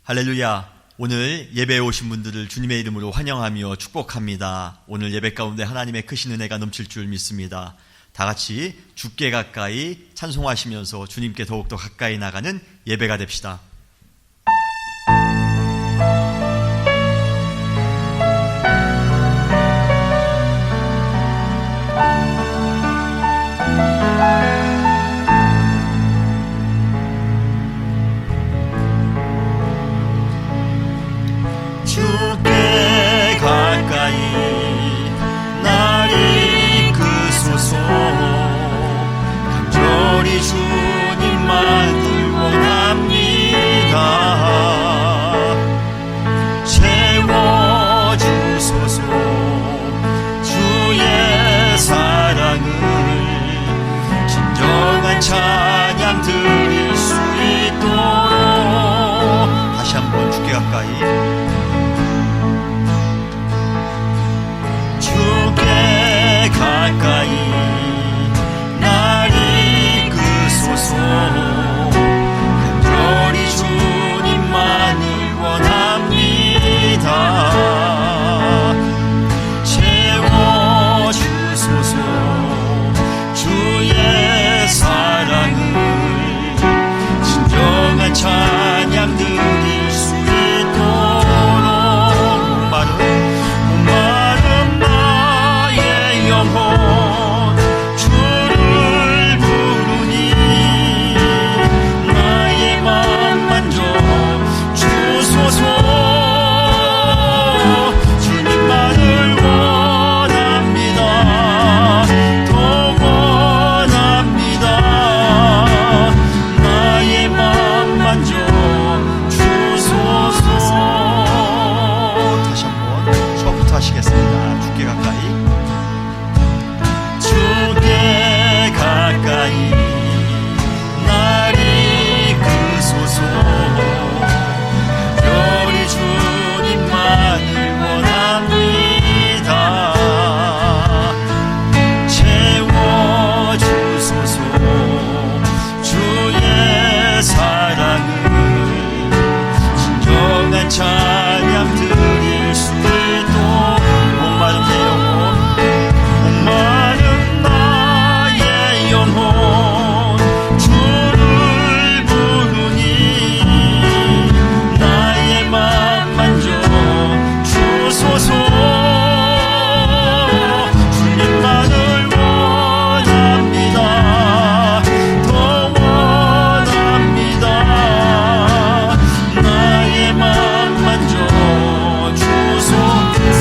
할렐루야. 오늘 예배에 오신 분들을 주님의 이름으로 환영하며 축복합니다. 오늘 예배 가운데 하나님의 크신 은혜가 넘칠 줄 믿습니다. 다 같이 주께 가까이 찬송하시면서 주님께 더욱더 가까이 나가는 예배가 됩시다. 주께 가까이 날 이끄소서. 간절히 주님만을 원합니다. 채워주소서. 주의 사랑을 진정한 찬양 드릴 수 있도록. 다시 한번 주께 가까이. 주께 가까이 날 이끄소서. 간절히 주님만을 원합니다. 채워주소서. 주의 사랑을 진정한 찬양 드릴 수 있도록. 목마른 나의 영혼 주를 부르니 나의 맘 만져 주소서. 주님만을 원합니다. 더 원합니다. 나의 맘 만져 주소서. 다시 한번 처음부터 하시겠습니다. 주께 가까이. 주께 가까이 날 이끄소서. 간절히 주님만을 원합니다. 채워주소서. 주의 사랑을 진정한 찬양 드릴 수 있도록. 목마른 내 영혼, 목마른 나의 영혼 주를 부르니 나의 맘 만져 주소서. 주님만을 원합니다. 더 원합니다. 나의 맘 만져 주소서.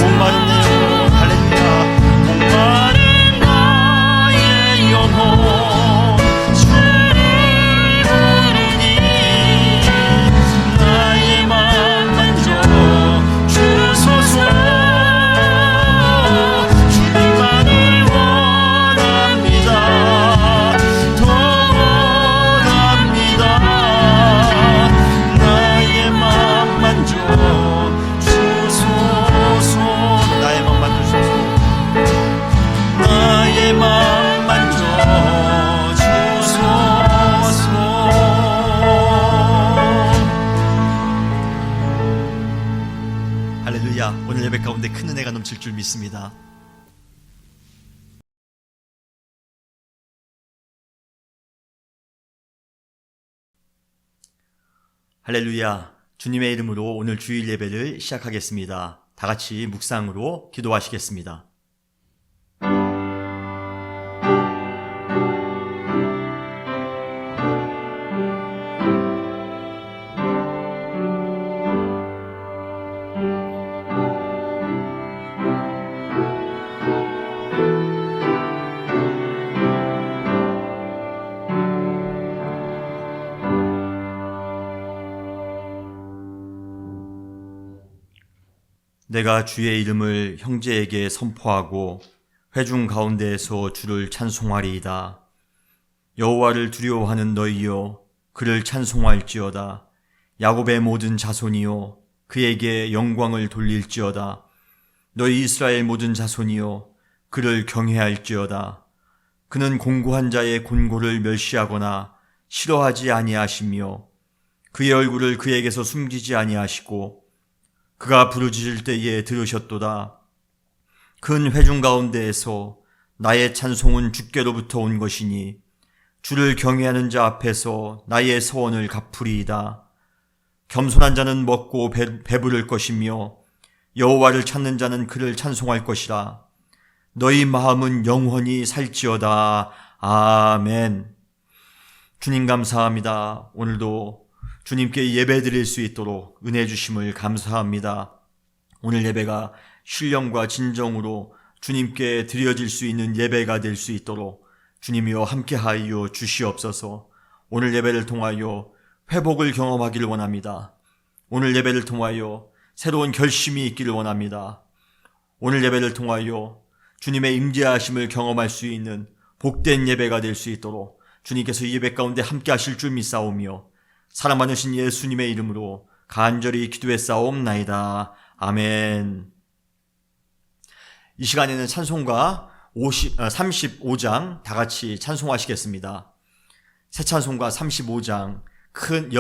목마른 내 영혼, 할렐루야. 목마른 나의 영혼 주를 부르니 나의 맘 만져 주소서. 주님만을 원합니다. 더 원합니다. 나의 맘 만져 주소서. 나의 맘 만져주소서. 나의 맘 만져 주소서. 할렐루야. 오늘 예배 가운데 큰 은혜가 넘칠 줄 믿습니다. 할렐루야. 주님의 이름으로 오늘 주일 예배를 시작하겠습니다. 다 같이 묵상으로 기도하시겠습니다. 내가 주의 이름을 형제에게 선포하고 회중 가운데에서 주를 찬송하리이다. 여호와를 두려워하는 너희여, 그를 찬송할지어다. 야곱의 모든 자손이여, 그에게 영광을 돌릴지어다. 너희 이스라엘 모든 자손이여, 그를 경외할지어다. 그는 공고한 자의 곤고를 멸시하거나 싫어하지 아니하시며 그의 얼굴을 그에게서 숨기지 아니하시고 그가 부르짖을 때에 들으셨도다. 큰 회중 가운데에서 나의 찬송은 주께로부터 온 것이니 주를 경외하는 자 앞에서 나의 서원을 갚으리이다. 겸손한 자는 먹고 배부를 것이며 여호와를 찾는 자는 그를 찬송할 것이라. 너희 마음은 영원히 살지어다. 아멘. 주님 감사합니다. 오늘도 주님께 예배 드릴 수 있도록 은혜 주심을 감사합니다. 오늘 예배가 신령과 진정으로 주님께 드려질 수 있는 예배가 될 수 있도록 주님이여 함께하여 주시옵소서. 오늘 예배를 통하여 회복을 경험하기를 원합니다. 오늘 예배를 통하여 새로운 결심이 있기를 원합니다. 오늘 예배를 통하여 주님의 임재하심을 경험할 수 있는 복된 예배가 될 수 있도록 주님께서 이 예배 가운데 함께 하실 줄 믿사오며 사랑 많으신 예수님의 이름으로 간절히 기도했사옵나이다. 아멘. 이 시간에는 찬송가 35장 다 같이 찬송하시겠습니다. 새 찬송가 35장 큰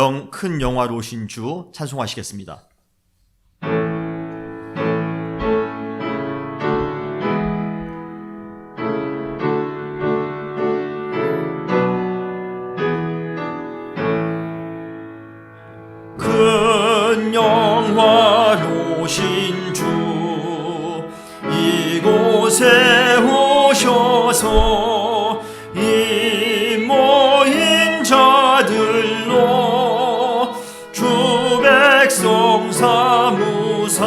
영화로우신 주 찬송하시겠습니다. 큰 영화로우신 주 이곳에 오셔서 이 모인 자들로 주 백성 삼으사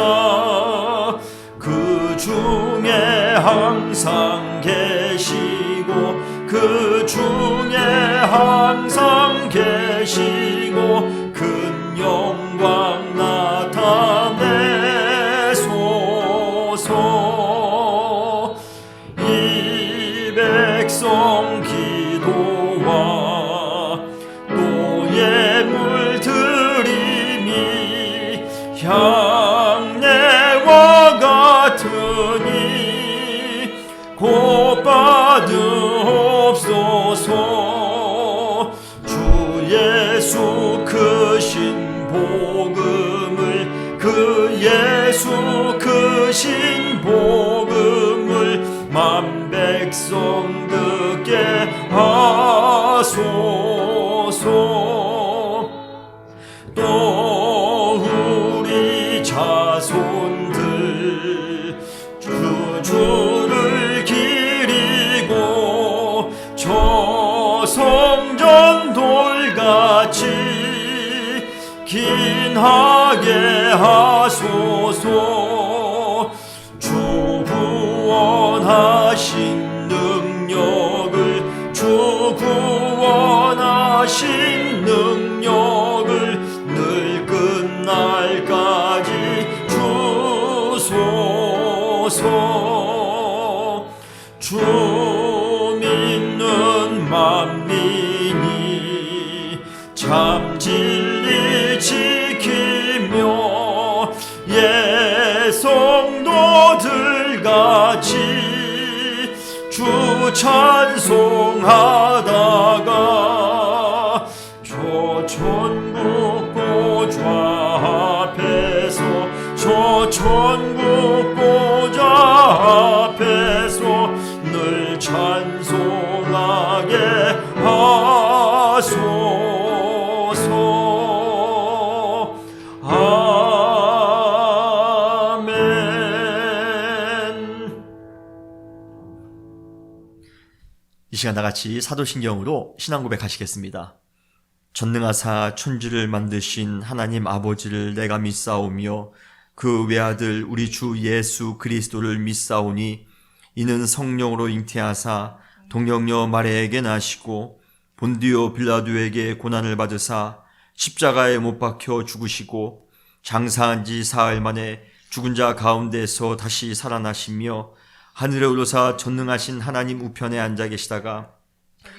그 중에 항상 계시고 그 중에 항상 계시고 큰 영광 나타내소서. 이 백성 기도와 또 예물 드림이 향내와 같으니 곧 받으옵소서. 주 예수 크신 복음을 그 예수 크신 복음을 만 백성 듣게 하소서. 또 우리 자손들 주를 기리고 저 성전 돌같이 긴하게 하소서. 주 구원하신 능력을 주 구원하신 능력을 늘 끝날까지 주소서. 주 믿는 만민이 참 진리 지키며 예성도들 같이 주 찬송하다가 저 천국 보좌 앞에서 저 천국 보좌 앞에서 늘 찬송하게 하소서. 아멘. 이 시간 다 같이 사도신경으로 신앙 고백하시겠습니다. 전능하사 천지를 만드신 하나님 아버지를 내가 믿사오며 그 외아들 우리 주 예수 그리스도를 믿사오니 이는 성령으로 잉태하사 동정녀 마리아에게 나시고 본디오 빌라도에게 고난을 받으사 십자가에 못 박혀 죽으시고 장사한 지 사흘 만에 죽은 자 가운데서 다시 살아나시며 하늘에 오르사 전능하신 하나님 우편에 앉아 계시다가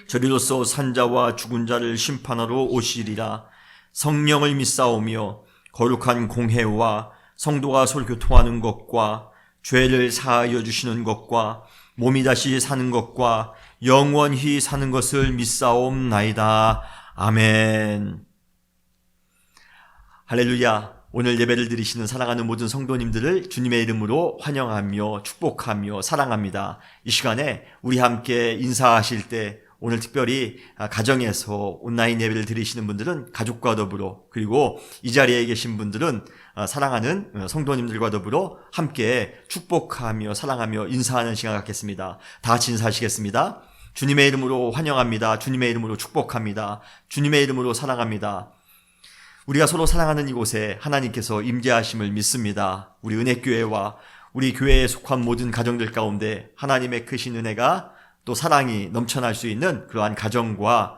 저리로서 산자와 죽은 자를 심판하러 오시리라. 성령을 믿사오며 거룩한 공회와 성도가 서로 교통하는 것과 죄를 사하여 주시는 것과 몸이 다시 사는 것과 영원히 사는 것을 믿사옵나이다. 아멘. 할렐루야. 오늘 예배를 드리시는 사랑하는 모든 성도님들을 주님의 이름으로 환영하며 축복하며 사랑합니다. 이 시간에 우리 함께 인사하실 때 오늘 특별히 가정에서 온라인 예배를 드리시는 분들은 가족과 더불어, 그리고 이 자리에 계신 분들은 사랑하는 성도님들과 더불어 함께 축복하며 사랑하며 인사하는 시간 갖겠습니다. 다 같이 인사하시겠습니다. 주님의 이름으로 환영합니다. 주님의 이름으로 축복합니다. 주님의 이름으로 사랑합니다. 우리가 서로 사랑하는 이곳에 하나님께서 임재하심을 믿습니다. 우리 은혜교회와 우리 교회에 속한 모든 가정들 가운데 하나님의 크신 은혜가 또 사랑이 넘쳐날 수 있는 그러한 가정과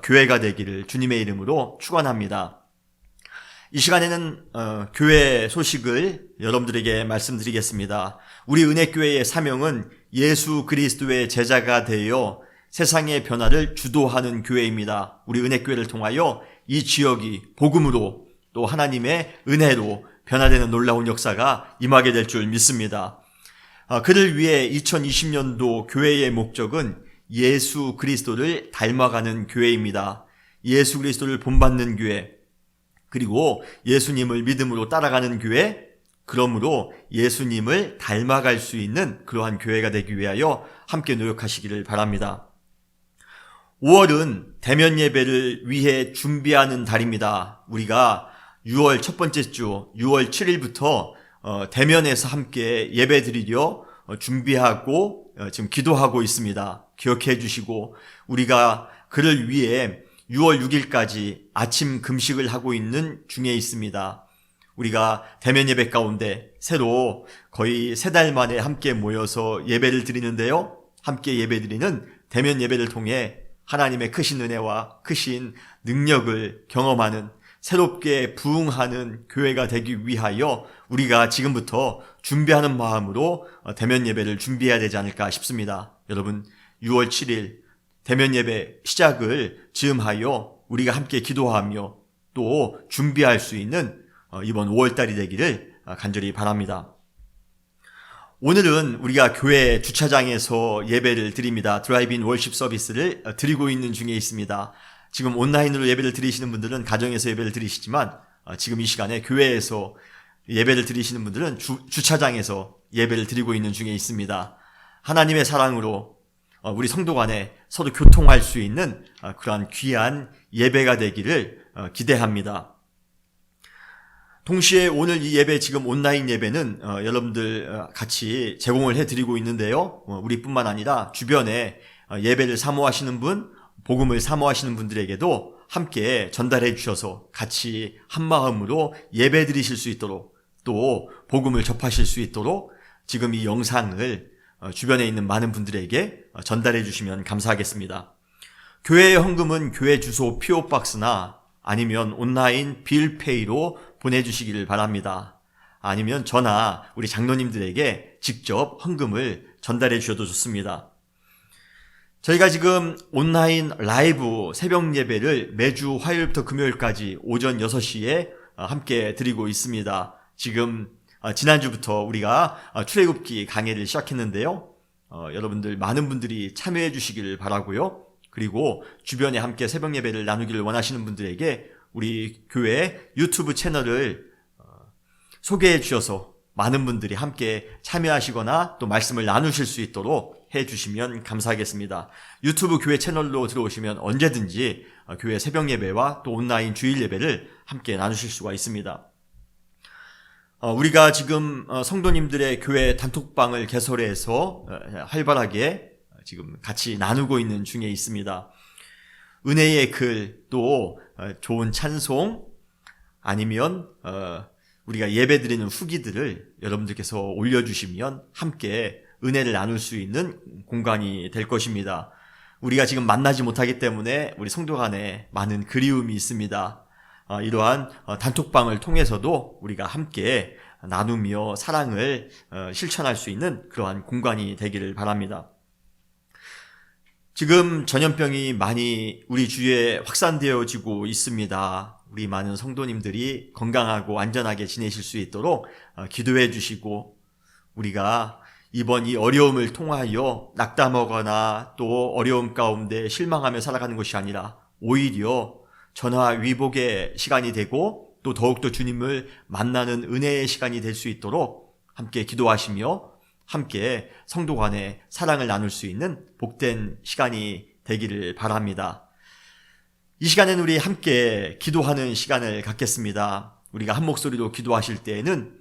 교회가 되기를 주님의 이름으로 축원합니다. 이 시간에는 교회 소식을 여러분들에게 말씀드리겠습니다. 우리 은혜교회의 사명은 예수 그리스도의 제자가 되어 세상의 변화를 주도하는 교회입니다. 우리 은혜교회를 통하여 이 지역이 복음으로 또 하나님의 은혜로 변화되는 놀라운 역사가 임하게 될 줄 믿습니다. 그를 위해 2020년도 교회의 목적은 예수 그리스도를 닮아가는 교회입니다. 예수 그리스도를 본받는 교회, 그리고 예수님을 믿음으로 따라가는 교회, 그러므로 예수님을 닮아갈 수 있는 그러한 교회가 되기 위하여 함께 노력하시기를 바랍니다. 5월은 대면 예배를 위해 준비하는 달입니다. 우리가 6월 첫 번째 주 6월 7일부터 대면에서 함께 예배 드리려 준비하고 지금 기도하고 있습니다. 기억해 주시고, 우리가 그를 위해 6월 6일까지 아침 금식을 하고 있는 중에 있습니다. 우리가 대면 예배 가운데 새로 거의 3달 만에 함께 모여서 예배를 드리는데요. 함께 예배 드리는 대면 예배를 통해 하나님의 크신 은혜와 크신 능력을 경험하는, 새롭게 부흥하는 교회가 되기 위하여 우리가 지금부터 준비하는 마음으로 대면 예배를 준비해야 되지 않을까 싶습니다. 여러분, 6월 7일 대면 예배 시작을 즈음하여 우리가 함께 기도하며 또 준비할 수 있는 이번 5월달이 되기를 간절히 바랍니다. 오늘은 우리가 교회 주차장에서 예배를 드립니다. 드라이브인 월십 서비스를 드리고 있는 중에 있습니다. 지금 온라인으로 예배를 드리시는 분들은 가정에서 예배를 드리시지만 지금 이 시간에 교회에서 예배를 드리시는 분들은 주차장에서 예배를 드리고 있는 중에 있습니다. 하나님의 사랑으로 우리 성도 간에 서로 교통할 수 있는 그러한 귀한 예배가 되기를 기대합니다. 동시에 오늘 이 예배, 지금 온라인 예배는 여러분들 같이 제공을 해드리고 있는데요. 우리뿐만 아니라 주변에 예배를 사모하시는 분, 복음을 사모하시는 분들에게도 함께 전달해 주셔서 같이 한마음으로 예배 드리실 수 있도록, 또 복음을 접하실 수 있도록 지금 이 영상을 주변에 있는 많은 분들에게 전달해 주시면 감사하겠습니다. 교회의 헌금은 교회 주소 PO박스나 아니면 온라인 빌페이로 보내주시기를 바랍니다. 아니면 저나 우리 장로님들에게 직접 헌금을 전달해 주셔도 좋습니다. 저희가 지금 온라인 라이브 새벽 예배를 매주 화요일부터 금요일까지 오전 6시에 함께 드리고 있습니다. 지금 지난주부터 우리가 출애굽기 강해를 시작했는데요. 여러분들 많은 분들이 참여해 주시기를 바라고요. 그리고 주변에 함께 새벽 예배를 나누기를 원하시는 분들에게 우리 교회 유튜브 채널을 소개해 주셔서 많은 분들이 함께 참여하시거나 또 말씀을 나누실 수 있도록 해 주시면 감사하겠습니다. 유튜브 교회 채널로 들어오시면 언제든지 교회 새벽 예배와 또 온라인 주일 예배를 함께 나누실 수가 있습니다. 우리가 지금 성도님들의 교회 단톡방을 개설해서 활발하게 지금 같이 나누고 있는 중에 있습니다. 은혜의 글, 또 좋은 찬송, 아니면 우리가 예배드리는 후기들을 여러분들께서 올려주시면 함께 은혜를 나눌 수 있는 공간이 될 것입니다. 우리가 지금 만나지 못하기 때문에 우리 성도 간에 많은 그리움이 있습니다. 이러한 단톡방을 통해서도 우리가 함께 나누며 사랑을 실천할 수 있는 그러한 공간이 되기를 바랍니다. 지금 전염병이 많이 우리 주위에 확산되어지고 있습니다. 우리 많은 성도님들이 건강하고 안전하게 지내실 수 있도록 기도해 주시고, 우리가 이번 이 어려움을 통하여 낙담하거나 또 어려움 가운데 실망하며 살아가는 것이 아니라 오히려 전화위복의 시간이 되고 또 더욱더 주님을 만나는 은혜의 시간이 될 수 있도록 함께 기도하시며 함께 성도 간의 사랑을 나눌 수 있는 복된 시간이 되기를 바랍니다. 이 시간에는 우리 함께 기도하는 시간을 갖겠습니다. 우리가 한 목소리로 기도하실 때에는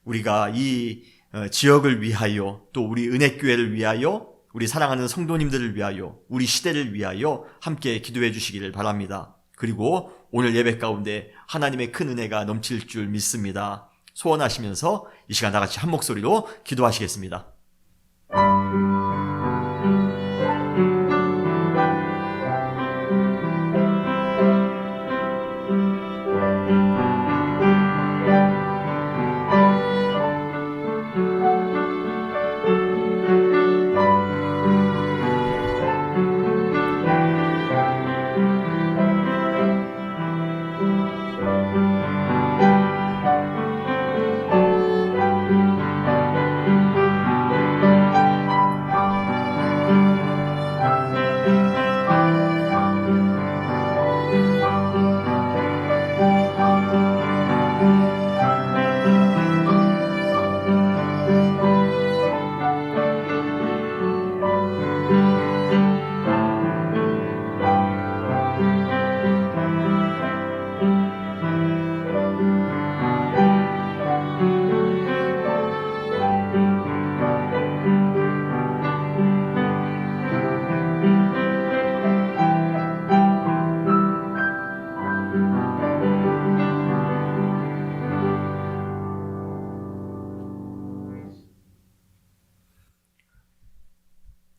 우리가 이 지역을 위하여, 또 우리 은혜교회를 위하여, 우리 사랑하는 성도님들을 위하여, 우리 시대를 위하여 함께 기도해 주시기를 바랍니다. 그리고 오늘 예배 가운데 하나님의 큰 은혜가 넘칠 줄 믿습니다. 소원하시면서 이 시간 다 같이 한 목소리로 기도하시겠습니다.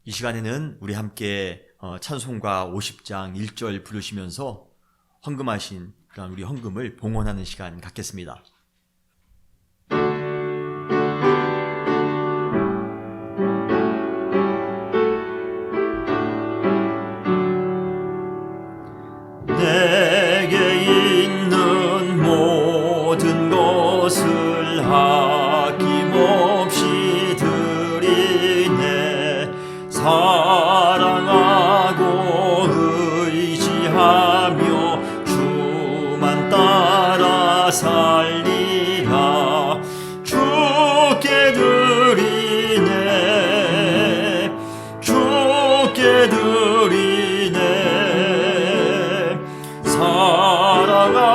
이 시간에는 우리 함께 찬송가 50장 1절 부르시면서 헌금하신 그런 우리 헌금을 봉헌하는 시간 갖겠습니다. 내게 있는 모든 것을 아낌없이 드리네. 사랑하고 의지하며 주만 따라 살리라. 주께 드리네. 주께 드리네. 사랑하는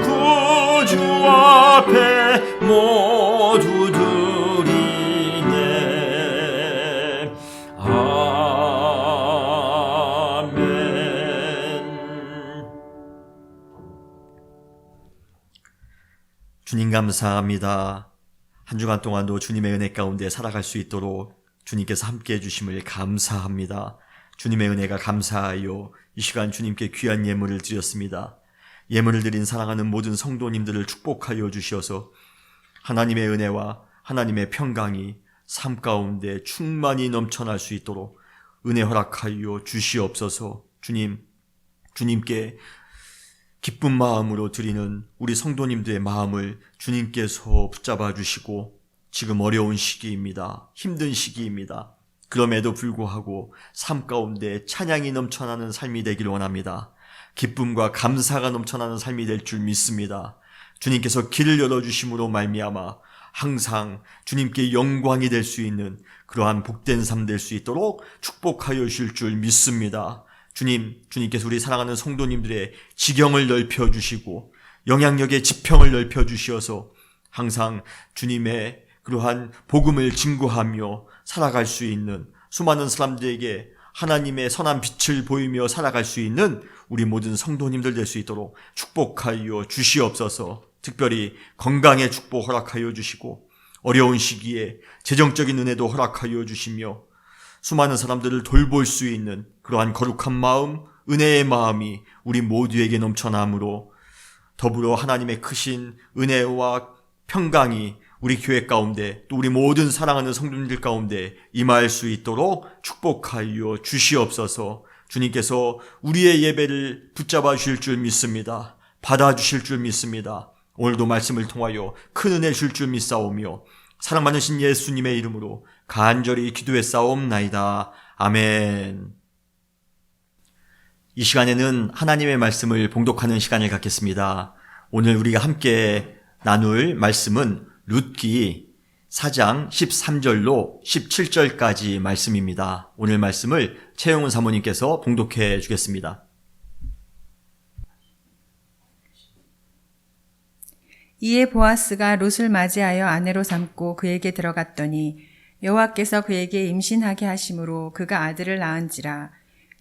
구주 앞에 모두 드리네. 아멘. 주님 감사합니다. 한 주간 동안도 주님의 은혜 가운데 살아갈 수 있도록 주님께서 함께 해주심을 감사합니다. 주님의 은혜가 감사하여 이 시간 주님께 귀한 예물을 드렸습니다. 예물을 드린 사랑하는 모든 성도님들을 축복하여 주시어서 하나님의 은혜와 하나님의 평강이 삶 가운데 충만히 넘쳐날 수 있도록 은혜 허락하여 주시옵소서. 주님께 기쁜 마음으로 드리는 우리 성도님들의 마음을 주님께서 붙잡아 주시고, 지금 어려운 시기입니다. 힘든 시기입니다. 그럼에도 불구하고 삶 가운데 찬양이 넘쳐나는 삶이 되기를 원합니다. 기쁨과 감사가 넘쳐나는 삶이 될 줄 믿습니다. 주님께서 길을 열어주심으로 말미암아 항상 주님께 영광이 될 수 있는 그러한 복된 삶 될 수 있도록 축복하여 주실 줄 믿습니다. 주님께서 우리 사랑하는 성도님들의 지경을 넓혀주시고 영향력의 지평을 넓혀주시어서 항상 주님의 그러한 복음을 증거하며 살아갈 수 있는, 수많은 사람들에게 하나님의 선한 빛을 보이며 살아갈 수 있는 우리 모든 성도님들 될 수 있도록 축복하여 주시옵소서. 특별히 건강의 축복 허락하여 주시고 어려운 시기에 재정적인 은혜도 허락하여 주시며 수많은 사람들을 돌볼 수 있는 그러한 거룩한 마음, 은혜의 마음이 우리 모두에게 넘쳐나므로 더불어 하나님의 크신 은혜와 평강이 우리 교회 가운데, 또 우리 모든 사랑하는 성도님들 가운데 임할 수 있도록 축복하여 주시옵소서. 주님께서 우리의 예배를 붙잡아 주실 줄 믿습니다. 받아 주실 줄 믿습니다. 오늘도 말씀을 통하여 큰 은혜 주실 줄 믿사오며 사랑 많으신 예수님의 이름으로 간절히 기도했사옵나이다. 아멘. 이 시간에는 하나님의 말씀을 봉독하는 시간을 갖겠습니다. 오늘 우리가 함께 나눌 말씀은 룻기 4장 13절로 17절까지 말씀입니다. 오늘 말씀을 최영훈 사모님께서 봉독해 주겠습니다. 이에 보아스가 룻을 맞이하여 아내로 삼고 그에게 들어갔더니 여호와께서 그에게 임신하게 하심으로 그가 아들을 낳은지라.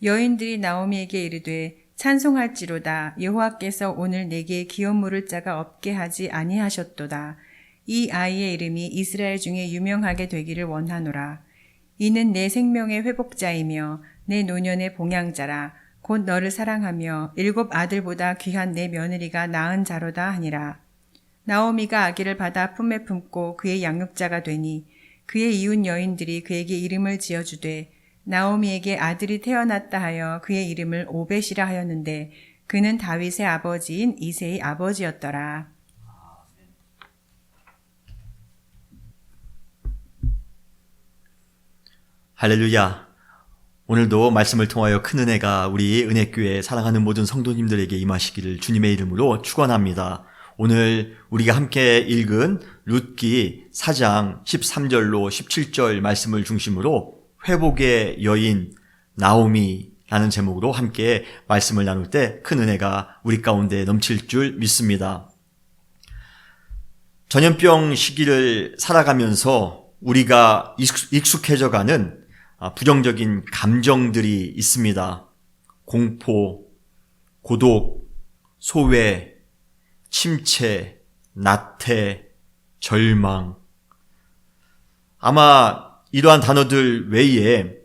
여인들이 나오미에게 이르되 찬송할지로다. 여호와께서 오늘 내게 기업 물을 자가 없게 하지 아니하셨도다. 이 아이의 이름이 이스라엘 중에 유명하게 되기를 원하노라. 이는 내 생명의 회복자이며 내 노년의 봉양자라. 곧 너를 사랑하며 7 아들보다 귀한 내 며느리가 낳은 자로다 하니라. 나오미가 아기를 받아 품에 품고 그의 양육자가 되니 그의 이웃 여인들이 그에게 이름을 지어주되 나오미에게 아들이 태어났다 하여 그의 이름을 오벳이라 하였는데 그는 다윗의 아버지인 이새의 아버지였더라. 할렐루야. 오늘도 말씀을 통하여 큰 은혜가 우리 은혜교회 사랑하는 모든 성도님들에게 임하시기를 주님의 이름으로 축원합니다. 오늘 우리가 함께 읽은 룻기 4장 13절로 17절 말씀을 중심으로 회복의 여인 나오미라는 제목으로 함께 말씀을 나눌 때 큰 은혜가 우리 가운데 넘칠 줄 믿습니다. 전염병 시기를 살아가면서 우리가 익숙해져가는 부정적인 감정들이 있습니다. 공포, 고독, 소외, 침체, 나태, 절망. 아마 이러한 단어들 외에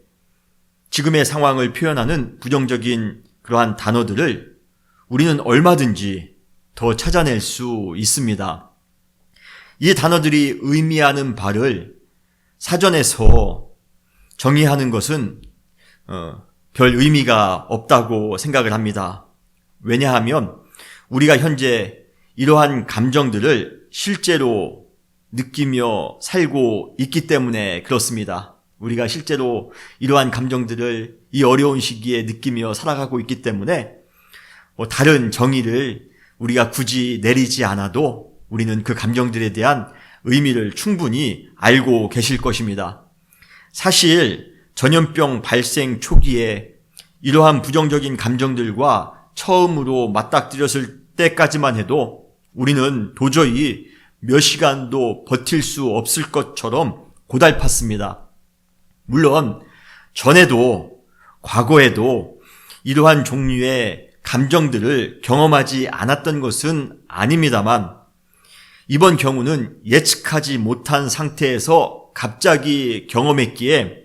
지금의 상황을 표현하는 부정적인 그러한 단어들을 우리는 얼마든지 더 찾아낼 수 있습니다. 이 단어들이 의미하는 바를 사전에서 정의하는 것은 별 의미가 없다고 생각을 합니다. 왜냐하면 우리가 현재 이러한 감정들을 실제로 느끼며 살고 있기 때문에 그렇습니다. 우리가 실제로 이러한 감정들을 이 어려운 시기에 느끼며 살아가고 있기 때문에 다른 정의를 우리가 굳이 내리지 않아도 우리는 그 감정들에 대한 의미를 충분히 알고 계실 것입니다. 사실 전염병 발생 초기에 이러한 부정적인 감정들과 처음으로 맞닥뜨렸을 때까지만 해도 우리는 도저히 몇 시간도 버틸 수 없을 것처럼 고달팠습니다. 물론 전에도 과거에도 이러한 종류의 감정들을 경험하지 않았던 것은 아닙니다만 이번 경우는 예측하지 못한 상태에서 갑자기 경험했기에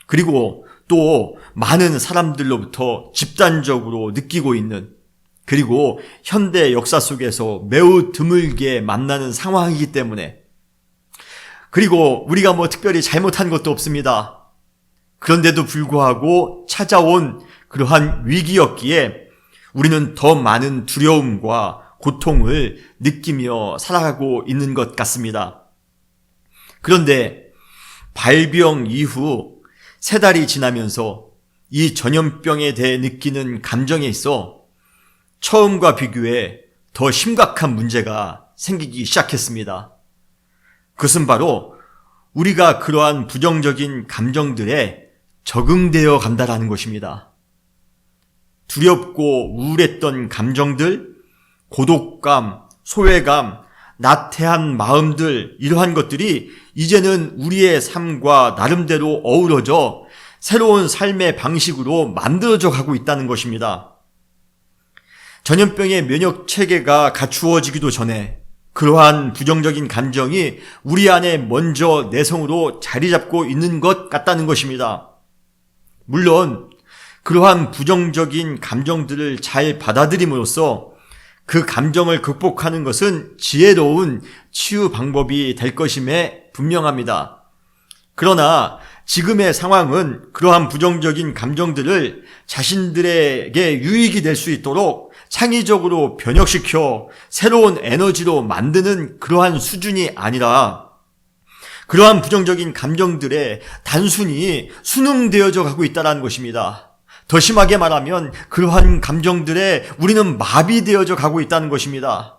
그리고 또 많은 사람들로부터 집단적으로 느끼고 있는 그리고 현대 역사 속에서 매우 드물게 만나는 상황이기 때문에 그리고 우리가 특별히 잘못한 것도 없습니다. 그런데도 불구하고 찾아온 그러한 위기였기에 우리는 더 많은 두려움과 고통을 느끼며 살아가고 있는 것 같습니다. 그런데 발병 이후 3달이 지나면서 이 전염병에 대해 느끼는 감정에 있어 처음과 비교해 더 심각한 문제가 생기기 시작했습니다. 그것은 바로 우리가 그러한 부정적인 감정들에 적응되어 간다라는 것입니다. 두렵고 우울했던 감정들, 고독감, 소외감, 나태한 마음들 이러한 것들이 이제는 우리의 삶과 나름대로 어우러져 새로운 삶의 방식으로 만들어져 가고 있다는 것입니다. 전염병의 면역 체계가 갖추어지기도 전에 그러한 부정적인 감정이 우리 안에 먼저 내성으로 자리 잡고 있는 것 같다는 것입니다. 물론 그러한 부정적인 감정들을 잘 받아들임으로써 그 감정을 극복하는 것은 지혜로운 치유 방법이 될 것임에 분명합니다. 그러나 지금의 상황은 그러한 부정적인 감정들을 자신들에게 유익이 될 수 있도록 창의적으로 변혁시켜 새로운 에너지로 만드는 그러한 수준이 아니라 그러한 부정적인 감정들에 단순히 순응되어져 가고 있다는 것입니다. 더 심하게 말하면 그러한 감정들에 우리는 마비되어져 가고 있다는 것입니다.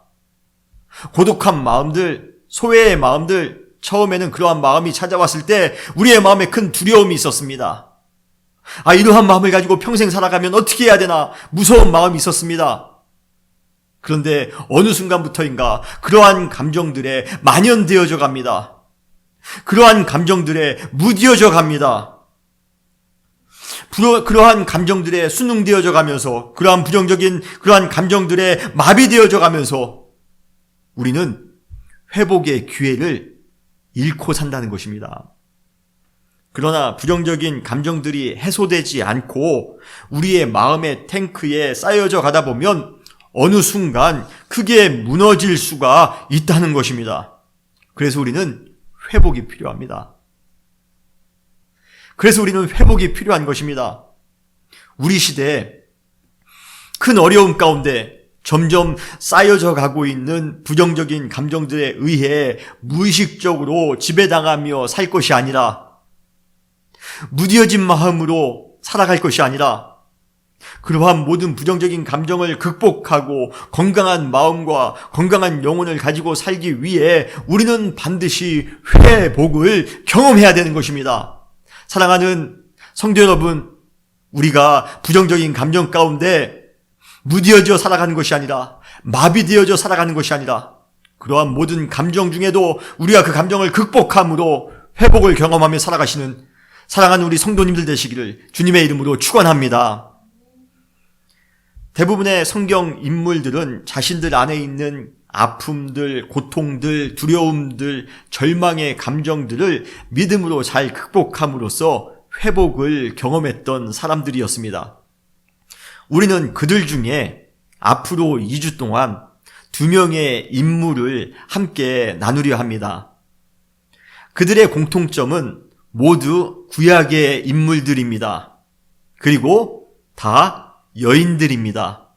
고독한 마음들, 소외의 마음들, 처음에는 그러한 마음이 찾아왔을 때 우리의 마음에 큰 두려움이 있었습니다. 이러한 마음을 가지고 평생 살아가면 어떻게 해야 되나 무서운 마음이 있었습니다. 그런데 어느 순간부터인가 그러한 감정들에 만연되어져 갑니다. 그러한 감정들에 무뎌져 갑니다. 그러한 감정들에 순응되어져 가면서, 그러한 부정적인 그러한 감정들에 마비되어져 가면서 우리는 회복의 기회를 잃고 산다는 것입니다. 그러나 부정적인 감정들이 해소되지 않고 우리의 마음의 탱크에 쌓여져 가다 보면 어느 순간 크게 무너질 수가 있다는 것입니다. 그래서 우리는 회복이 필요합니다. 그래서 우리는 회복이 필요한 것입니다. 우리 시대에 큰 어려움 가운데 점점 쌓여져 가고 있는 부정적인 감정들에 의해 무의식적으로 지배당하며 살 것이 아니라, 무뎌진 마음으로 살아갈 것이 아니라, 그러한 모든 부정적인 감정을 극복하고 건강한 마음과 건강한 영혼을 가지고 살기 위해 우리는 반드시 회복을 경험해야 되는 것입니다. 사랑하는 성도 여러분, 우리가 부정적인 감정 가운데 무뎌져 살아가는 것이 아니라, 마비되어져 살아가는 것이 아니라, 그러한 모든 감정 중에도 우리가 그 감정을 극복함으로 회복을 경험하며 살아가시는 사랑하는 우리 성도님들 되시기를 주님의 이름으로 축원합니다. 대부분의 성경 인물들은 자신들 안에 있는 아픔들, 고통들, 두려움들, 절망의 감정들을 믿음으로 잘 극복함으로써 회복을 경험했던 사람들이었습니다. 우리는 그들 중에 앞으로 2주 동안 2명의 인물을 함께 나누려 합니다. 그들의 공통점은 모두 구약의 인물들입니다. 그리고 다 여인들입니다.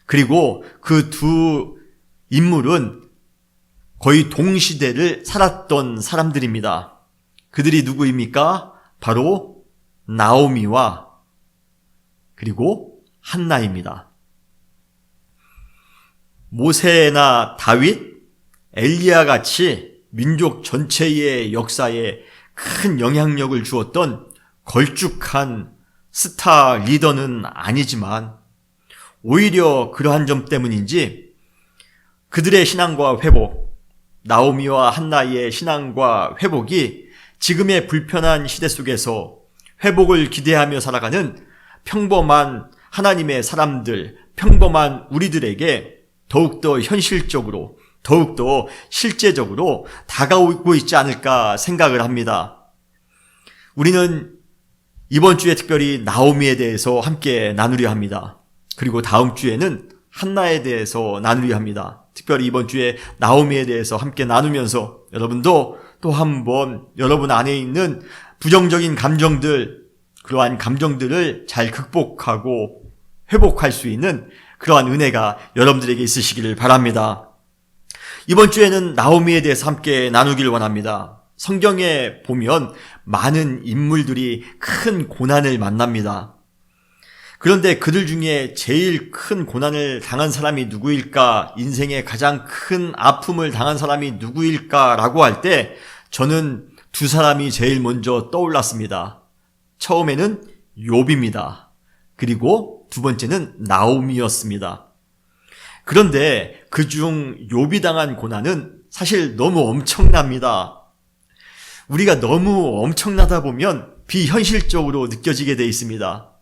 그리고 그 두 인물은 거의 동시대를 살았던 사람들입니다. 그들이 누구입니까? 바로 나오미와 그리고 한나입니다. 모세나 다윗, 엘리야 같이 민족 전체의 역사에 큰 영향력을 주었던 걸쭉한 스타 리더는 아니지만 오히려 그러한 점 때문인지 그들의 신앙과 회복, 나오미와 한나의 신앙과 회복이 지금의 불편한 시대 속에서 회복을 기대하며 살아가는 평범한 하나님의 사람들, 평범한 우리들에게 더욱더 현실적으로, 더욱더 실제적으로 다가오고 있지 않을까 생각을 합니다. 우리는 이번 주에 특별히 나오미에 대해서 함께 나누려 합니다. 그리고 다음 주에는 한나에 대해서 나누려 합니다. 특별히 이번 주에 나오미에 대해서 함께 나누면서 여러분도 또 한번 여러분 안에 있는 부정적인 감정들, 그러한 감정들을 잘 극복하고 회복할 수 있는 그러한 은혜가 여러분들에게 있으시기를 바랍니다. 이번 주에는 나오미에 대해서 함께 나누기를 원합니다. 성경에 보면 많은 인물들이 큰 고난을 만납니다. 그런데 그들 중에 제일 큰 고난을 당한 사람이 누구일까? 인생의 가장 큰 아픔을 당한 사람이 누구일까라고 할 때 저는 두 사람이 제일 먼저 떠올랐습니다. 처음에는 욥입니다. 그리고 두 번째는 나오미였습니다. 그런데 그중 욥이 당한 고난은 사실 너무 엄청납니다. 우리가 너무 엄청나다 보면 비현실적으로 느껴지게 돼 있습니다.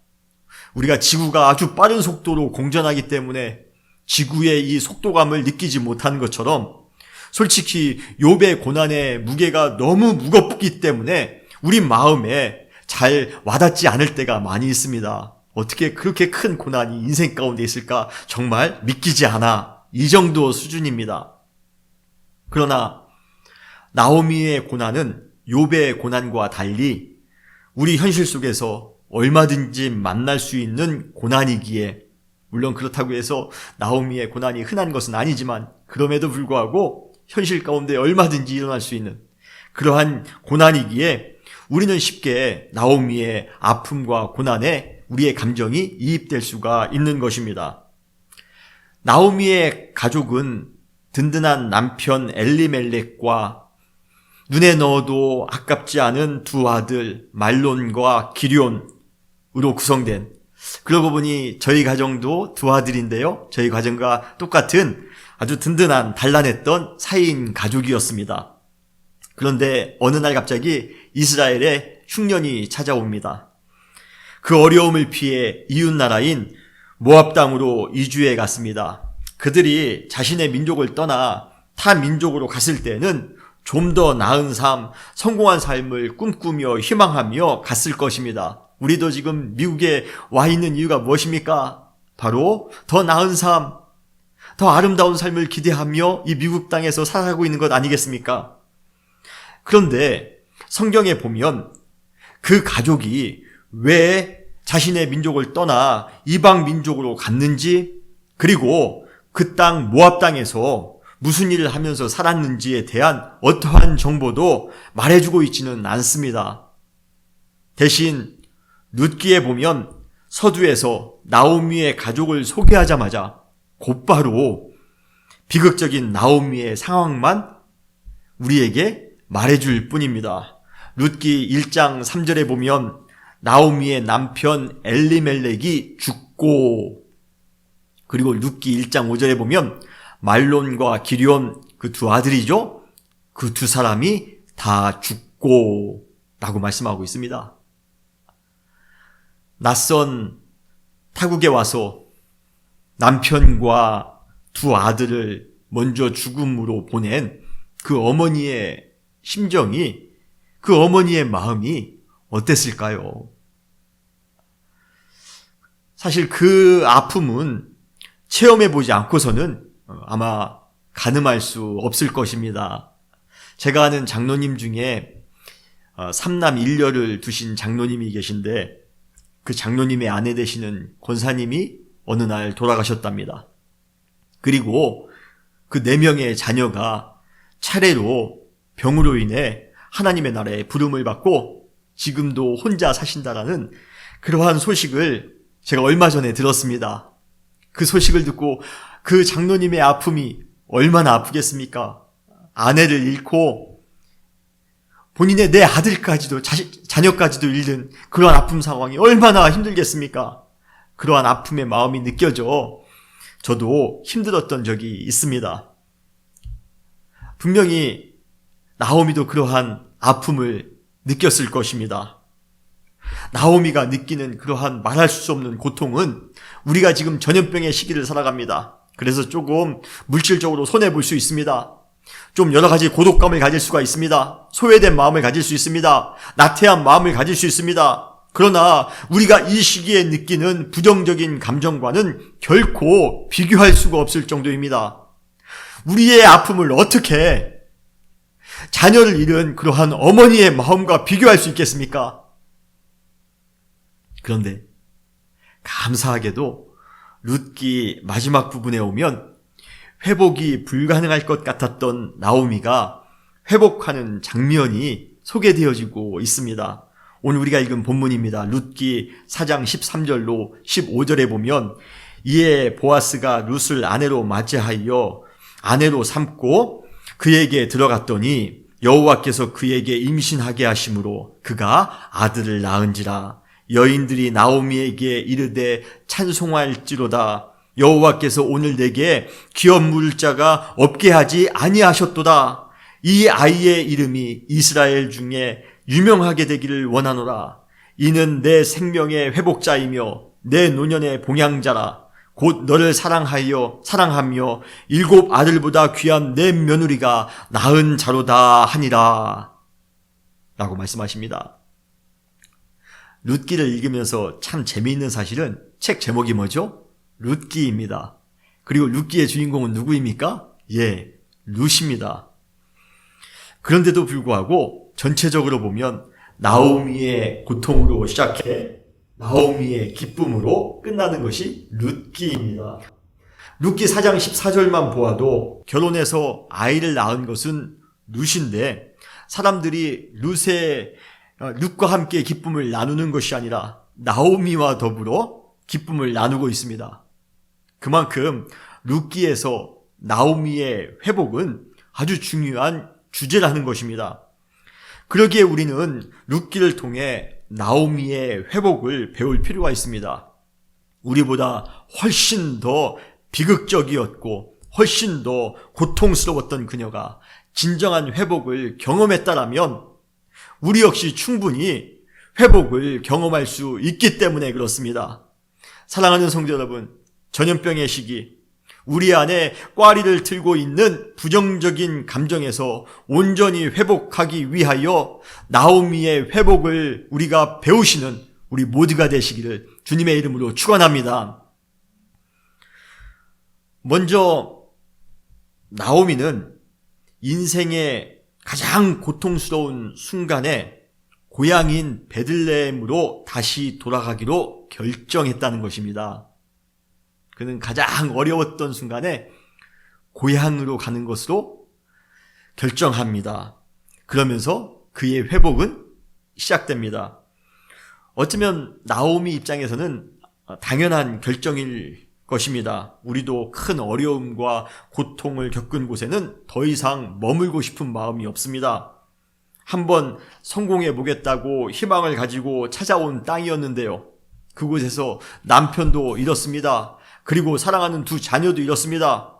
우리가 지구가 아주 빠른 속도로 공전하기 때문에 지구의 이 속도감을 느끼지 못하는 것처럼 솔직히 욥의 고난의 무게가 너무 무겁기 때문에 우리 마음에 잘 와닿지 않을 때가 많이 있습니다. 어떻게 그렇게 큰 고난이 인생 가운데 있을까? 정말 믿기지 않아. 이 정도 수준입니다. 그러나 나오미의 고난은 욥의 고난과 달리 우리 현실 속에서 얼마든지 만날 수 있는 고난이기에, 물론 그렇다고 해서 나오미의 고난이 흔한 것은 아니지만 그럼에도 불구하고 현실 가운데 얼마든지 일어날 수 있는 그러한 고난이기에 우리는 쉽게 나오미의 아픔과 고난에 우리의 감정이 이입될 수가 있는 것입니다. 나오미의 가족은 든든한 남편 엘리멜렉과 눈에 넣어도 아깝지 않은 두 아들 말론과 기럧으로 구성된, 그러고 보니 저희 가정도 두 아들인데요, 저희 가정과 똑같은 아주 든든한 단란했던 4인 가족이었습니다. 그런데 어느 날 갑자기 이스라엘에 흉년이 찾아옵니다. 그 어려움을 피해 이웃나라인 모압 땅으로 이주해 갔습니다. 그들이 자신의 민족을 떠나 타 민족으로 갔을 때는 좀 더 나은 삶, 성공한 삶을 꿈꾸며 희망하며 갔을 것입니다. 우리도 지금 미국에 와 있는 이유가 무엇입니까? 바로 더 나은 삶, 더 아름다운 삶을 기대하며 이 미국 땅에서 살아가고 있는 것 아니겠습니까? 그런데 성경에 보면 그 가족이 왜 자신의 민족을 떠나 이방 민족으로 갔는지, 그리고 그 땅 모압 땅에서 무슨 일을 하면서 살았는지에 대한 어떠한 정보도 말해주고 있지는 않습니다. 대신 룻기에 보면 서두에서 나오미의 가족을 소개하자마자 곧바로 비극적인 나오미의 상황만 우리에게 말해줄 뿐입니다. 룻기 1장 3절에 보면 나오미의 남편 엘리멜렉이 죽고, 그리고 룻기 1장 5절에 보면 말론과 기럧, 그 두 아들이죠, 그 두 사람이 다 죽고 라고 말씀하고 있습니다. 낯선 타국에 와서 남편과 두 아들을 먼저 죽음으로 보낸 그 어머니의 심정이, 그 어머니의 마음이 어땠을까요? 사실 그 아픔은 체험해보지 않고서는 아마 가늠할 수 없을 것입니다. 제가 아는 장로님 중에 3남 1녀를 두신 장로님이 계신데, 그 장로님의 아내 되시는 권사님이 어느 날 돌아가셨답니다. 그리고 그 4명의 자녀가 차례로 병으로 인해 하나님의 나라에 부름을 받고 지금도 혼자 사신다라는 그러한 소식을 제가 얼마 전에 들었습니다. 그 소식을 듣고 그 장로님의 아픔이 얼마나 아프겠습니까? 아내를 잃고 본인의 내 아들까지도, 자녀까지도 잃는 그러한 아픔 상황이 얼마나 힘들겠습니까? 그러한 아픔의 마음이 느껴져 저도 힘들었던 적이 있습니다. 분명히 나오미도 그러한 아픔을 느꼈을 것입니다. 나오미가 느끼는 그러한 말할 수 없는 고통은 우리가 지금 전염병의 시기를 살아갑니다. 그래서 조금 물질적으로 손해볼 수 있습니다. 좀 여러 가지 고독감을 가질 수가 있습니다. 소외된 마음을 가질 수 있습니다. 나태한 마음을 가질 수 있습니다. 그러나 우리가 이 시기에 느끼는 부정적인 감정과는 결코 비교할 수가 없을 정도입니다. 우리의 아픔을 어떻게 자녀를 잃은 그러한 어머니의 마음과 비교할 수 있겠습니까? 그런데 감사하게도 룻기 마지막 부분에 오면 회복이 불가능할 것 같았던 나오미가 회복하는 장면이 소개되어지고 있습니다. 오늘 우리가 읽은 본문입니다. 룻기 4장 13절로 15절에 보면 이에 보아스가 룻을 아내로 맞이하여 아내로 삼고 그에게 들어갔더니 여호와께서 그에게 임신하게 하심으로 그가 아들을 낳은지라. 여인들이 나오미에게 이르되 찬송할지로다. 여호와께서 오늘 내게 기업 물을 자가 없게 하지 아니하셨도다. 이 아이의 이름이 이스라엘 중에 유명하게 되기를 원하노라. 이는 내 생명의 회복자이며 내 노년의 봉양자라. 곧 너를 사랑하며 7 아들보다 귀한 내 며느리가 낳은 자로다 하니라. 라고 말씀하십니다. 룻기를 읽으면서 참 재미있는 사실은 책 제목이 뭐죠? 룻기입니다. 그리고 룻기의 주인공은 누구입니까? 예, 룻입니다. 그런데도 불구하고 전체적으로 보면 나오미의 고통으로 시작해 나오미의 기쁨으로 끝나는 것이 룻기입니다. 룻기 4장 14절만 보아도 결혼해서 아이를 낳은 것은 룻인데 사람들이 룻과 함께 기쁨을 나누는 것이 아니라 나오미와 더불어 기쁨을 나누고 있습니다. 그만큼 룻기에서 나오미의 회복은 아주 중요한 주제라는 것입니다. 그러기에 우리는 룻기를 통해 나오미의 회복을 배울 필요가 있습니다. 우리보다 훨씬 더 비극적이었고 훨씬 더 고통스러웠던 그녀가 진정한 회복을 경험했다라면 우리 역시 충분히 회복을 경험할 수 있기 때문에 그렇습니다. 사랑하는 성도 여러분, 전염병의 시기, 우리 안에 꽈리를 틀고 있는 부정적인 감정에서 온전히 회복하기 위하여 나오미의 회복을 우리가 배우시는 우리 모두가 되시기를 주님의 이름으로 축원합니다. 먼저 나오미는 인생의 가장 고통스러운 순간에 고향인 베들레헴으로 다시 돌아가기로 결정했다는 것입니다. 그는 가장 어려웠던 순간에 고향으로 가는 것으로 결정합니다. 그러면서 그의 회복은 시작됩니다. 어쩌면 나오미 입장에서는 당연한 결정일 것입니다. 우리도 큰 어려움과 고통을 겪은 곳에는 더 이상 머물고 싶은 마음이 없습니다. 한번 성공해 보겠다고 희망을 가지고 찾아온 땅이었는데요. 그곳에서 남편도 잃었습니다. 그리고 사랑하는 두 자녀도 잃었습니다.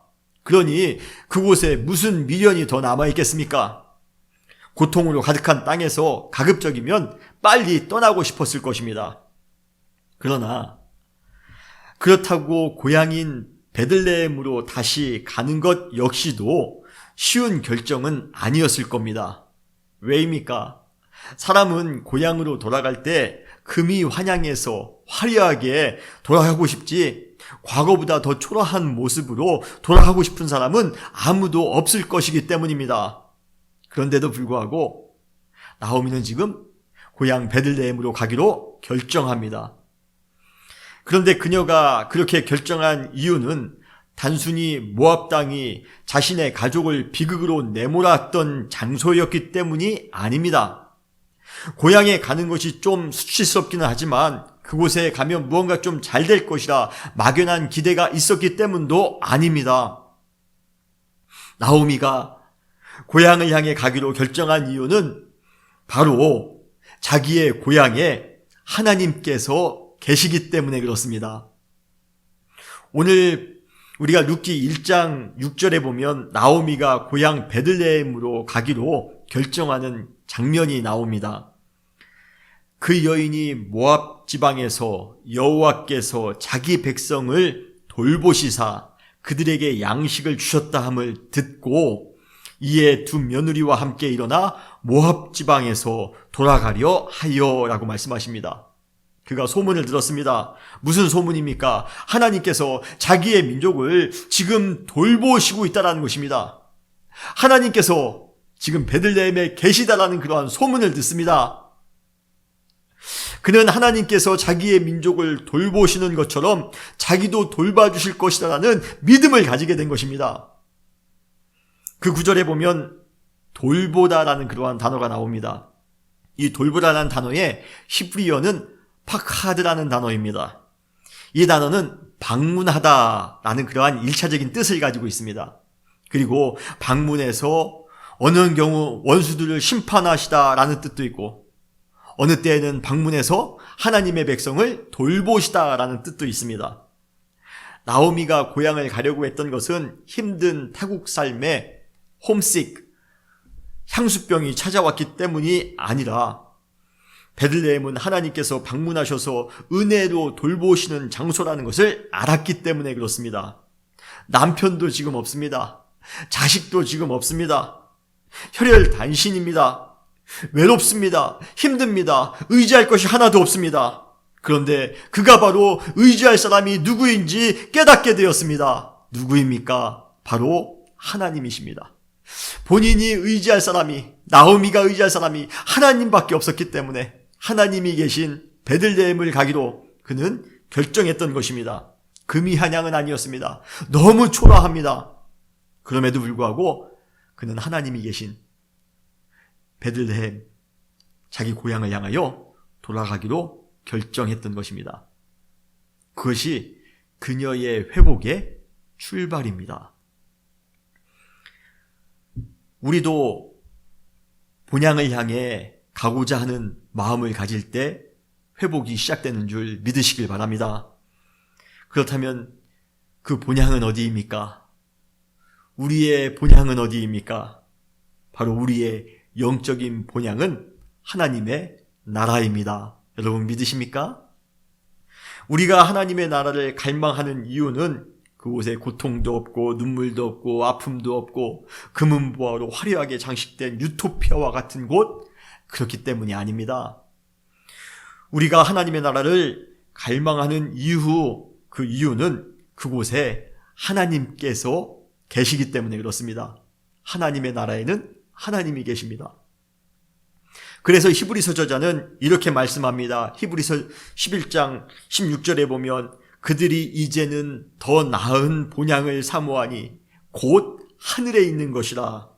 그러니 그곳에 무슨 미련이 더 남아있겠습니까? 고통으로 가득한 땅에서 가급적이면 빨리 떠나고 싶었을 것입니다. 그러나 그렇다고 고향인 베들레헴으로 다시 가는 것 역시도 쉬운 결정은 아니었을 겁니다. 왜입니까? 사람은 고향으로 돌아갈 때 금이 환양해서 화려하게 돌아가고 싶지 과거보다 더 초라한 모습으로 돌아가고 싶은 사람은 아무도 없을 것이기 때문입니다. 그런데도 불구하고 나오미는 지금 고향 베들레헴으로 가기로 결정합니다. 그런데 그녀가 그렇게 결정한 이유는 단순히 모압 땅이 자신의 가족을 비극으로 내몰았던 장소였기 때문이 아닙니다. 고향에 가는 것이 좀 수치스럽기는 하지만 그곳에 가면 무언가 좀 잘 될 것이라 막연한 기대가 있었기 때문도 아닙니다. 나오미가 고향을 향해 가기로 결정한 이유는 바로 자기의 고향에 하나님께서 계시기 때문에 그렇습니다. 오늘 우리가 룻기 1장 6절에 보면 나오미가 고향 베들레헴으로 가기로 결정하는 장면이 나옵니다. 그 여인이 모압 지방에서 여호와께서 자기 백성을 돌보시사 그들에게 양식을 주셨다 함을 듣고 이에 두 며느리와 함께 일어나 모압 지방에서 돌아가려 하여 라고 말씀하십니다. 그가 소문을 들었습니다. 무슨 소문입니까? 하나님께서 자기의 민족을 지금 돌보시고 있다는 것입니다. 하나님께서 지금 베들레헴에 계시다라는 그러한 소문을 듣습니다. 그는 하나님께서 자기의 민족을 돌보시는 것처럼 자기도 돌봐주실 것이라는 믿음을 가지게 된 것입니다. 그 구절에 보면 돌보다라는 그러한 단어가 나옵니다. 이 돌보다라는 단어의 히브리어는 파카드라는 단어입니다. 이 단어는 방문하다라는 그러한 1차적인 뜻을 가지고 있습니다. 그리고 방문해서 어느 경우 원수들을 심판하시다라는 뜻도 있고 어느 때에는 방문해서 하나님의 백성을 돌보시다라는 뜻도 있습니다. 나오미가 고향을 가려고 했던 것은 힘든 타국 삶에 홈식, 향수병이 찾아왔기 때문이 아니라 베들레헴은 하나님께서 방문하셔서 은혜로 돌보시는 장소라는 것을 알았기 때문에 그렇습니다. 남편도 지금 없습니다. 자식도 지금 없습니다. 혈혈단신입니다. 외롭습니다. 힘듭니다. 의지할 것이 하나도 없습니다. 그런데 그가 바로 의지할 사람이 누구인지 깨닫게 되었습니다. 누구입니까? 바로 하나님이십니다. 본인이 의지할 사람이, 나오미가 의지할 사람이 하나님밖에 없었기 때문에 하나님이 계신 베들레헴을 가기로 그는 결정했던 것입니다. 금이 한양은 아니었습니다. 너무 초라합니다. 그럼에도 불구하고 그는 하나님이 계신 베들레헴, 자기 고향을 향하여 돌아가기로 결정했던 것입니다. 그것이 그녀의 회복의 출발입니다. 우리도 본향을 향해 가고자 하는 마음을 가질 때 회복이 시작되는 줄 믿으시길 바랍니다. 그렇다면 그 본향은 어디입니까? 우리의 본향은 어디입니까? 바로 우리의 영적인 본향은 하나님의 나라입니다. 여러분 믿으십니까? 우리가 하나님의 나라를 갈망하는 이유는 그곳에 고통도 없고 눈물도 없고 아픔도 없고 금은보화로 화려하게 장식된 유토피아와 같은 곳, 그렇기 때문이 아닙니다. 우리가 하나님의 나라를 갈망하는 그 이유는 그곳에 하나님께서 계시기 때문에 그렇습니다. 하나님의 나라에는 하나님이 계십니다. 그래서 히브리서 저자는 이렇게 말씀합니다. 히브리서 11장 16절에 보면 그들이 이제는 더 나은 본향을 사모하니 곧 하늘에 있는 것이라.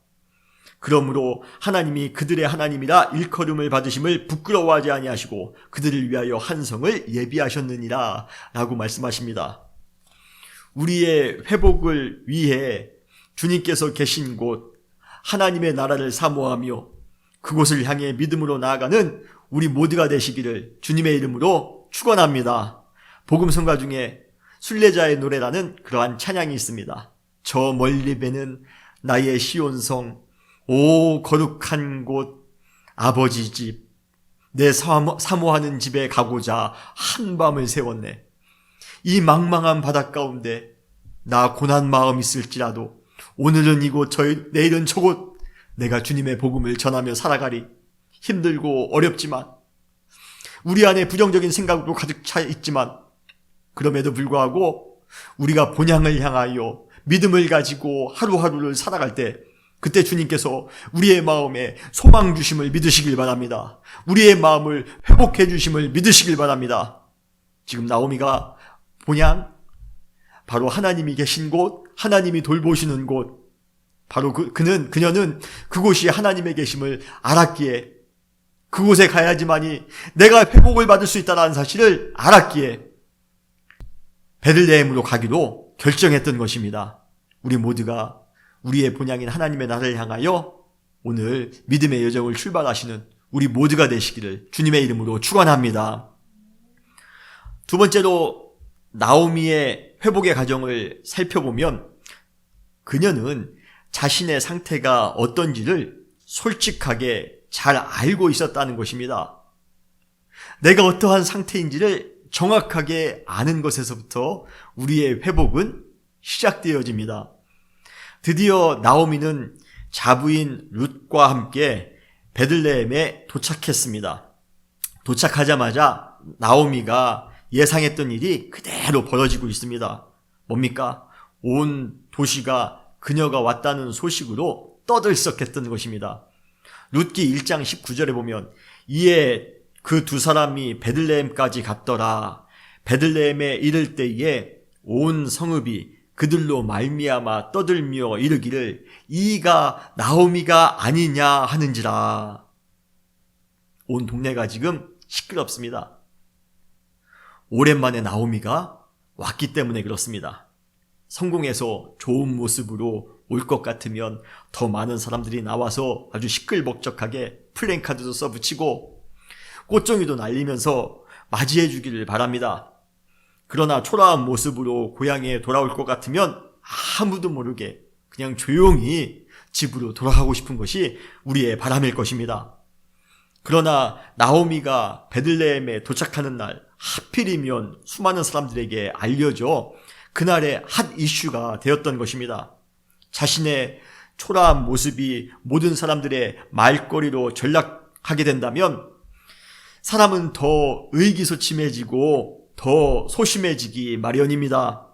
그러므로 하나님이 그들의 하나님이라 일컬음을 받으심을 부끄러워하지 아니하시고 그들을 위하여 한 성을 예비하셨느니라 라고 말씀하십니다. 우리의 회복을 위해 주님께서 계신 곳 하나님의 나라를 사모하며 그곳을 향해 믿음으로 나아가는 우리 모두가 되시기를 주님의 이름으로 축원합니다. 복음성가 중에 순례자의 노래라는 그러한 찬양이 있습니다. 저 멀리 배는 나의 시온성, 오 거룩한 곳 아버지 집, 내 사모하는 집에 가고자 한밤을 세웠네. 이 망망한 바다 가운데 나 고난 마음 있을지라도 오늘은 이곳 내일은 저곳 내가 주님의 복음을 전하며 살아가리. 힘들고 어렵지만 우리 안에 부정적인 생각으로 가득 차 있지만 그럼에도 불구하고 우리가 본향을 향하여 믿음을 가지고 하루하루를 살아갈 때 그때 주님께서 우리의 마음에 소망 주심을 믿으시길 바랍니다. 우리의 마음을 회복해 주심을 믿으시길 바랍니다. 지금 나오미가 본향, 바로 하나님이 계신 곳, 하나님이 돌보시는 곳, 바로 그녀는 그곳이 하나님의 계심을 알았기에 그곳에 가야지만이 내가 회복을 받을 수 있다는 사실을 알았기에 베들레헴으로 가기로 결정했던 것입니다. 우리 모두가 우리의 본향인 하나님의 나라를 향하여 오늘 믿음의 여정을 출발하시는 우리 모두가 되시기를 주님의 이름으로 축원합니다. 두 번째로 나오미의 회복의 과정을 살펴보면 그녀는 자신의 상태가 어떤지를 솔직하게 잘 알고 있었다는 것입니다. 내가 어떠한 상태인지를 정확하게 아는 것에서부터 우리의 회복은 시작되어집니다. 드디어 나오미는 자부인 룻과 함께 베들레헴에 도착했습니다. 도착하자마자 나오미가 예상했던 일이 그대로 벌어지고 있습니다. 뭡니까? 온 도시가 그녀가 왔다는 소식으로 떠들썩했던 것입니다. 룻기 1장 19절에 보면 이에 그 두 사람이 베들레헴까지 갔더라. 베들레헴에 이를 때에 온 성읍이 그들로 말미암아 떠들며 이르기를 이가 나오미가 아니냐 하는지라. 온 동네가 지금 시끄럽습니다. 오랜만에 나오미가 왔기 때문에 그렇습니다. 성공해서 좋은 모습으로 올 것 같으면 더 많은 사람들이 나와서 아주 시끌벅적하게 플랜카드도 써붙이고 꽃종이도 날리면서 맞이해 주기를 바랍니다. 그러나 초라한 모습으로 고향에 돌아올 것 같으면 아무도 모르게 그냥 조용히 집으로 돌아가고 싶은 것이 우리의 바람일 것입니다. 그러나 나오미가 베들레헴에 도착하는 날 하필이면 수많은 사람들에게 알려져 그날의 핫 이슈가 되었던 것입니다. 자신의 초라한 모습이 모든 사람들의 말거리로 전락하게 된다면 사람은 더 의기소침해지고 더 소심해지기 마련입니다.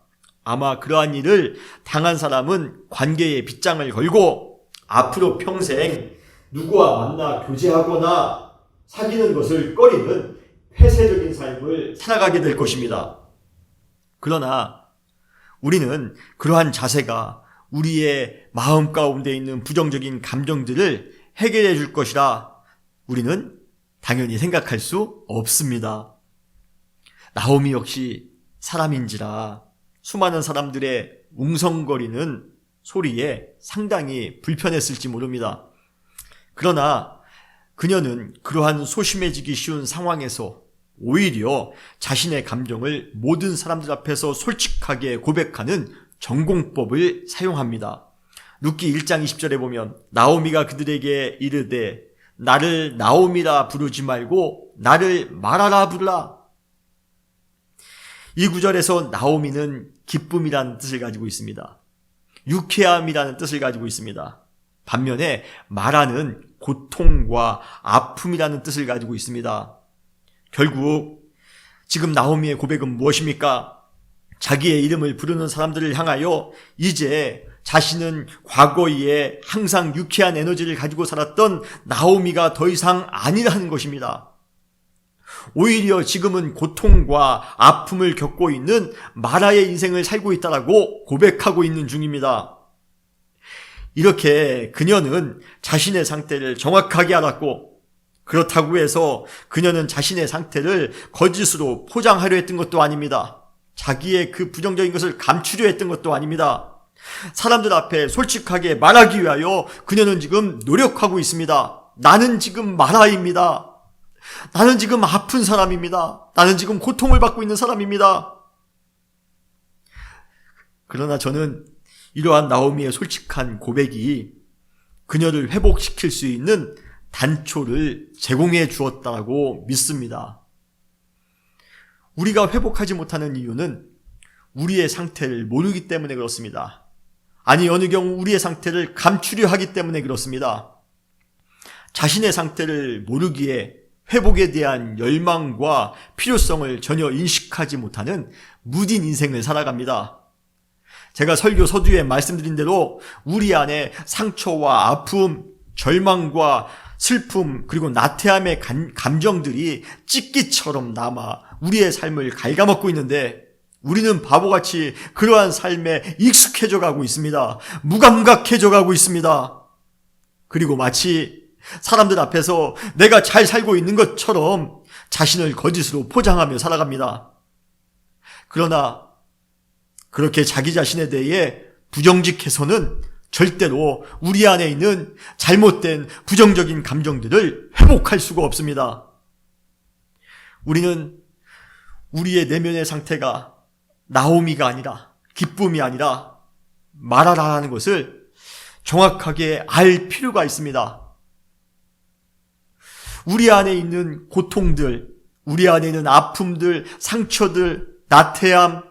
아마 그러한 일을 당한 사람은 관계에 빗장을 걸고 앞으로 평생 누구와 만나 교제하거나 사귀는 것을 꺼리는 폐쇄적인 삶을 살아가게 될 것입니다. 그러나 우리는 그러한 자세가 우리의 마음 가운데 있는 부정적인 감정들을 해결해 줄 것이라 우리는 당연히 생각할 수 없습니다. 나오미 역시 사람인지라 수많은 사람들의 웅성거리는 소리에 상당히 불편했을지 모릅니다. 그러나 그녀는 그러한 소심해지기 쉬운 상황에서 오히려 자신의 감정을 모든 사람들 앞에서 솔직하게 고백하는 전공법을 사용합니다. 룻기 1장 20절에 보면 나오미가 그들에게 이르되 나를 나오미라 부르지 말고 나를 마라라 부르라. 이 구절에서 나오미는 기쁨이라는 뜻을 가지고 있습니다. 유쾌함이라는 뜻을 가지고 있습니다. 반면에 마라는 고통과 아픔이라는 뜻을 가지고 있습니다. 결국 지금 나오미의 고백은 무엇입니까? 자기의 이름을 부르는 사람들을 향하여 이제 자신은 과거에 항상 유쾌한 에너지를 가지고 살았던 나오미가 더 이상 아니라는 것입니다. 오히려 지금은 고통과 아픔을 겪고 있는 마라의 인생을 살고 있다라고 고백하고 있는 중입니다. 이렇게 그녀는 자신의 상태를 정확하게 알았고, 그렇다고 해서 그녀는 자신의 상태를 거짓으로 포장하려 했던 것도 아닙니다. 자기의 그 부정적인 것을 감추려 했던 것도 아닙니다. 사람들 앞에 솔직하게 말하기 위하여 그녀는 지금 노력하고 있습니다. 나는 지금 마라입니다. 나는 지금 아픈 사람입니다. 나는 지금 고통을 받고 있는 사람입니다. 그러나 저는 이러한 나오미의 솔직한 고백이 그녀를 회복시킬 수 있는 단초를 제공해 주었다고 믿습니다. 우리가 회복하지 못하는 이유는 우리의 상태를 모르기 때문에 그렇습니다. 아니, 어느 경우 우리의 상태를 감추려 하기 때문에 그렇습니다. 자신의 상태를 모르기에 회복에 대한 열망과 필요성을 전혀 인식하지 못하는 무딘 인생을 살아갑니다. 제가 설교 서두에 말씀드린 대로 우리 안에 상처와 아픔, 절망과 슬픔, 그리고 나태함의 감정들이 찌끼처럼 남아 우리의 삶을 갉아먹고 있는데 우리는 바보같이 그러한 삶에 익숙해져 가고 있습니다. 무감각해져 가고 있습니다. 그리고 마치 사람들 앞에서 내가 잘 살고 있는 것처럼 자신을 거짓으로 포장하며 살아갑니다. 그러나 그렇게 자기 자신에 대해 부정직해서는 절대로 우리 안에 있는 잘못된 부정적인 감정들을 회복할 수가 없습니다. 우리는 우리의 내면의 상태가 나오미가 아니라, 기쁨이 아니라 마라라는 것을 정확하게 알 필요가 있습니다. 우리 안에 있는 고통들, 우리 안에 있는 아픔들, 상처들, 나태함,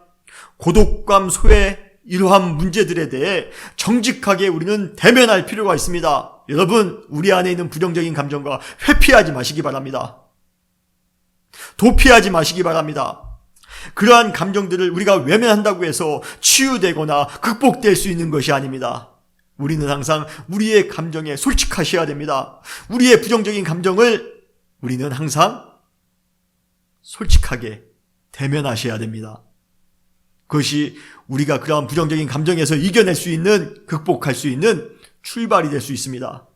고독감, 소외, 이러한 문제들에 대해 정직하게 우리는 대면할 필요가 있습니다. 여러분, 우리 안에 있는 부정적인 감정과 회피하지 마시기 바랍니다. 도피하지 마시기 바랍니다. 그러한 감정들을 우리가 외면한다고 해서 치유되거나 극복될 수 있는 것이 아닙니다. 우리는 항상 우리의 감정에 솔직하셔야 됩니다. 우리의 부정적인 감정을 우리는 항상 솔직하게 대면하셔야 됩니다. 그것이 우리가 그러한 부정적인 감정에서 이겨낼 수 있는, 극복할 수 있는 출발이 될 수 있습니다.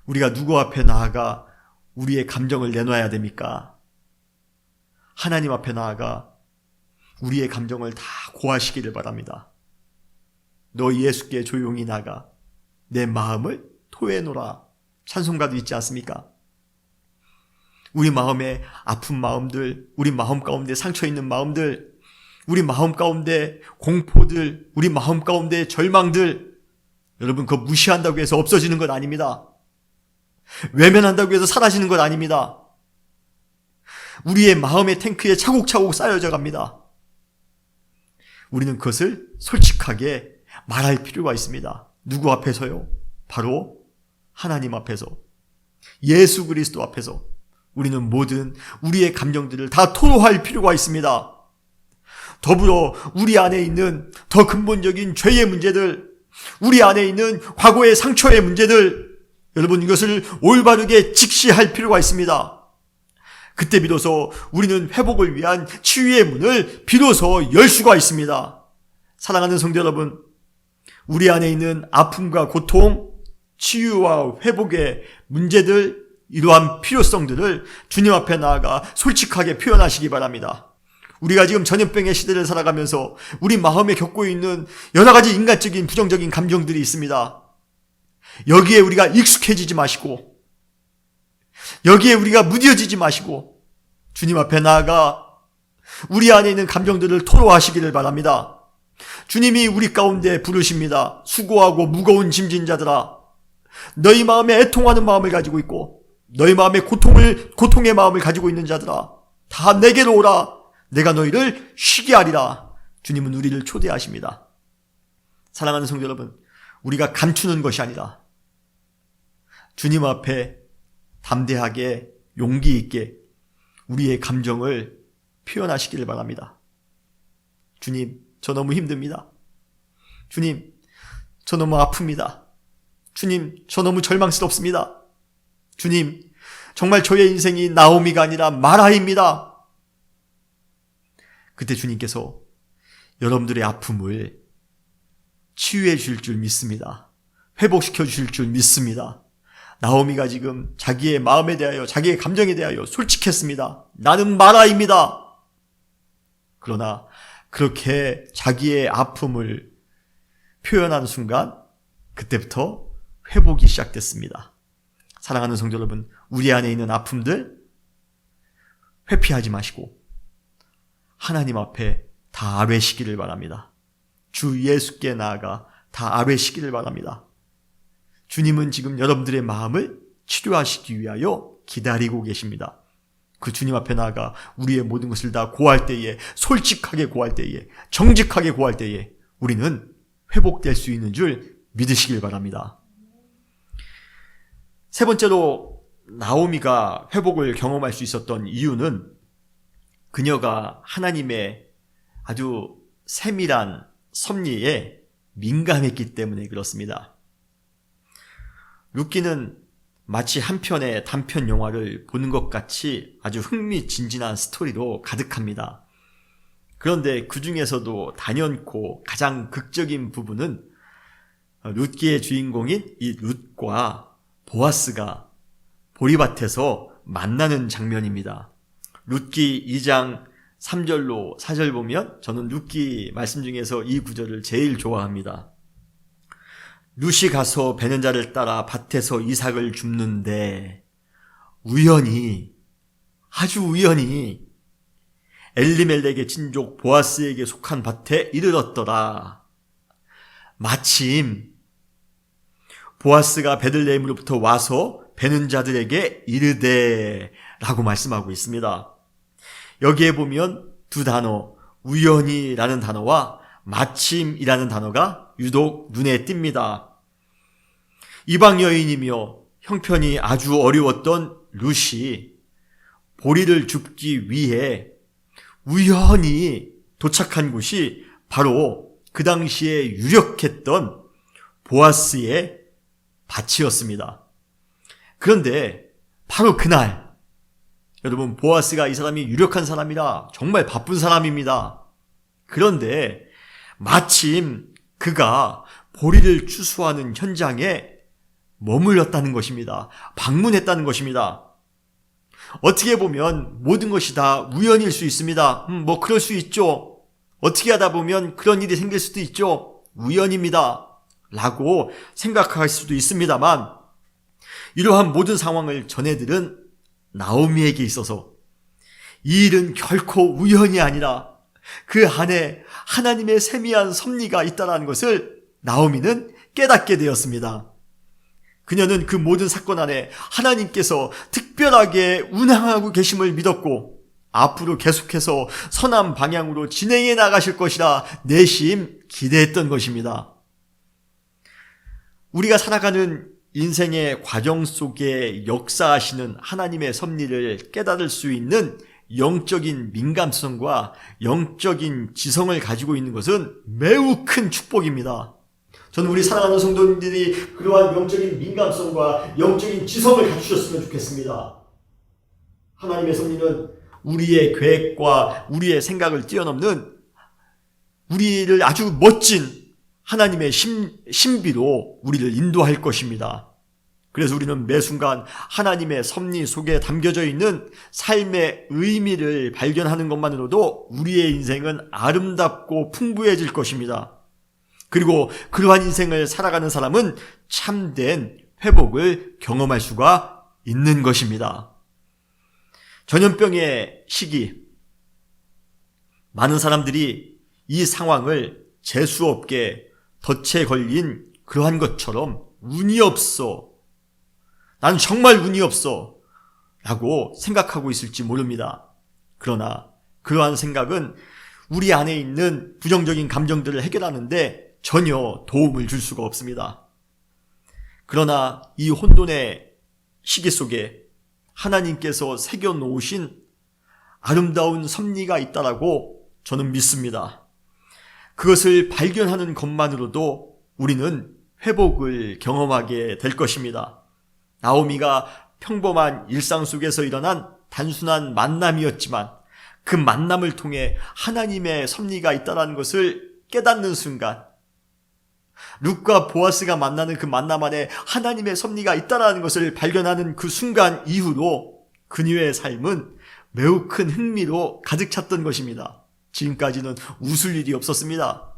우리가 누구 앞에 나아가 우리의 감정을 내놔야 됩니까? 하나님 앞에 나아가 우리의 감정을 다 고하시기를 바랍니다. 너 예수께 조용히 나가 내 마음을 토해놓으라. 찬송가도 있지 않습니까? 우리 마음에 아픈 마음들, 우리 마음 가운데 상처 있는 마음들, 우리 마음 가운데 공포들, 우리 마음 가운데 절망들, 여러분, 그거 무시한다고 해서 없어지는 건 아닙니다. 외면한다고 해서 사라지는 건 아닙니다. 우리의 마음의 탱크에 차곡차곡 쌓여져 갑니다. 우리는 그것을 솔직하게 말할 필요가 있습니다. 누구 앞에서요? 바로 하나님 앞에서, 예수 그리스도 앞에서 우리는 모든 우리의 감정들을 다 토로할 필요가 있습니다. 더불어 우리 안에 있는 더 근본적인 죄의 문제들, 우리 안에 있는 과거의 상처의 문제들, 여러분, 이것을 올바르게 직시할 필요가 있습니다. 그때 비로소 우리는 회복을 위한 치유의 문을 비로소 열 수가 있습니다. 사랑하는 성도 여러분, 우리 안에 있는 아픔과 고통, 치유와 회복의 문제들, 이러한 필요성들을 주님 앞에 나아가 솔직하게 표현하시기 바랍니다. 우리가 지금 전염병의 시대를 살아가면서 우리 마음에 겪고 있는 여러 가지 인간적인 부정적인 감정들이 있습니다. 여기에 우리가 익숙해지지 마시고, 여기에 우리가 무뎌지지 마시고, 주님 앞에 나아가 우리 안에 있는 감정들을 토로하시기를 바랍니다. 주님이 우리 가운데 부르십니다. 수고하고 무거운 짐진 자들아, 너희 마음에 애통하는 마음을 가지고 있고 너희 마음에 고통의 마음을 가지고 있는 자들아, 다 내게로 오라. 내가 너희를 쉬게 하리라. 주님은 우리를 초대하십니다. 사랑하는 성도 여러분, 우리가 감추는 것이 아니라 주님 앞에 담대하게 용기 있게 우리의 감정을 표현하시기를 바랍니다. 주님, 저 너무 힘듭니다. 주님, 저 너무 아픕니다. 주님, 저 너무 절망스럽습니다. 주님, 정말 저의 인생이 나오미가 아니라 마라입니다. 그때 주님께서 여러분들의 아픔을 치유해 주실 줄 믿습니다. 회복시켜 주실 줄 믿습니다. 나오미가 지금 자기의 마음에 대하여, 자기의 감정에 대하여 솔직했습니다. 나는 마라입니다. 그러나 그렇게 자기의 아픔을 표현하는 순간 그때부터 회복이 시작됐습니다. 사랑하는 성도 여러분, 우리 안에 있는 아픔들 회피하지 마시고 하나님 앞에 다 아뢰시기를 바랍니다. 주 예수께 나아가 다 아뢰시기를 바랍니다. 주님은 지금 여러분들의 마음을 치료하시기 위하여 기다리고 계십니다. 그 주님 앞에 나아가 우리의 모든 것을 다 고할 때에, 솔직하게 고할 때에, 정직하게 고할 때에 우리는 회복될 수 있는 줄 믿으시길 바랍니다. 세 번째로 나오미가 회복을 경험할 수 있었던 이유는 그녀가 하나님의 아주 세밀한 섭리에 민감했기 때문에 그렇습니다. 룻기는 마치 한 편의 단편 영화를 보는 것 같이 아주 흥미진진한 스토리로 가득합니다. 그런데 그 중에서도 단연코 가장 극적인 부분은 룻기의 주인공인 이 룻과 보아스가 보리밭에서 만나는 장면입니다. 룻기 2장 3절로 4절 보면 저는 룻기 말씀 중에서 이 구절을 제일 좋아합니다. 룻이 가서 베는 자를 따라 밭에서 이삭을 줍는데 우연히, 아주 우연히 엘리멜렉의 친족 보아스에게 속한 밭에 이르렀더라. 마침 보아스가 베들레헴으로부터 와서 베는 자들에게 이르되 라고 말씀하고 있습니다. 여기에 보면 두 단어, 우연히라는 단어와 마침이라는 단어가 유독 눈에 띕니다. 이방 여인이며 형편이 아주 어려웠던 룻이 보리를 줍기 위해 우연히 도착한 곳이 바로 그 당시에 유력했던 보아스의 밭이었습니다. 그런데 바로 그날, 여러분, 보아스가 이 사람이 유력한 사람이라 정말 바쁜 사람입니다. 그런데 마침 그가 보리를 추수하는 현장에 머물렀다는 것입니다. 방문했다는 것입니다. 어떻게 보면 모든 것이 다 우연일 수 있습니다. 뭐 그럴 수 있죠. 어떻게 하다 보면 그런 일이 생길 수도 있죠. 우연입니다. 라고 생각할 수도 있습니다만, 이러한 모든 상황을 전해들은 나오미에게 있어서 이 일은 결코 우연이 아니라 그 안에 하나님의 세미한 섭리가 있다는 것을 나오미는 깨닫게 되었습니다. 그녀는 그 모든 사건 안에 하나님께서 특별하게 운항하고 계심을 믿었고 앞으로 계속해서 선한 방향으로 진행해 나가실 것이라 내심 기대했던 것입니다. 우리가 살아가는 인생의 과정 속에 역사하시는 하나님의 섭리를 깨달을 수 있는 영적인 민감성과 영적인 지성을 가지고 있는 것은 매우 큰 축복입니다. 저는 우리 사랑하는 성도님들이 그러한 영적인 민감성과 영적인 지성을 갖추셨으면 좋겠습니다. 하나님의 섭리는 우리의 계획과 우리의 생각을 뛰어넘는 우리를 아주 멋진 하나님의 신비로 우리를 인도할 것입니다. 그래서 우리는 매 순간 하나님의 섭리 속에 담겨져 있는 삶의 의미를 발견하는 것만으로도 우리의 인생은 아름답고 풍부해질 것입니다. 그리고 그러한 인생을 살아가는 사람은 참된 회복을 경험할 수가 있는 것입니다. 전염병의 시기, 많은 사람들이 이 상황을 재수없게 덫에 걸린 그러한 것처럼 운이 없어, 나는 정말 운이 없어 라고 생각하고 있을지 모릅니다. 그러나 그러한 생각은 우리 안에 있는 부정적인 감정들을 해결하는데 전혀 도움을 줄 수가 없습니다. 그러나 이 혼돈의 시기 속에 하나님께서 새겨놓으신 아름다운 섭리가 있다라고 저는 믿습니다. 그것을 발견하는 것만으로도 우리는 회복을 경험하게 될 것입니다. 나오미가 평범한 일상 속에서 일어난 단순한 만남이었지만 그 만남을 통해 하나님의 섭리가 있다는 것을 깨닫는 순간, 룻과 보아스가 만나는 그 만남 안에 하나님의 섭리가 있다는 것을 발견하는 그 순간 이후로 그녀의 삶은 매우 큰 흥미로 가득 찼던 것입니다. 지금까지는 웃을 일이 없었습니다.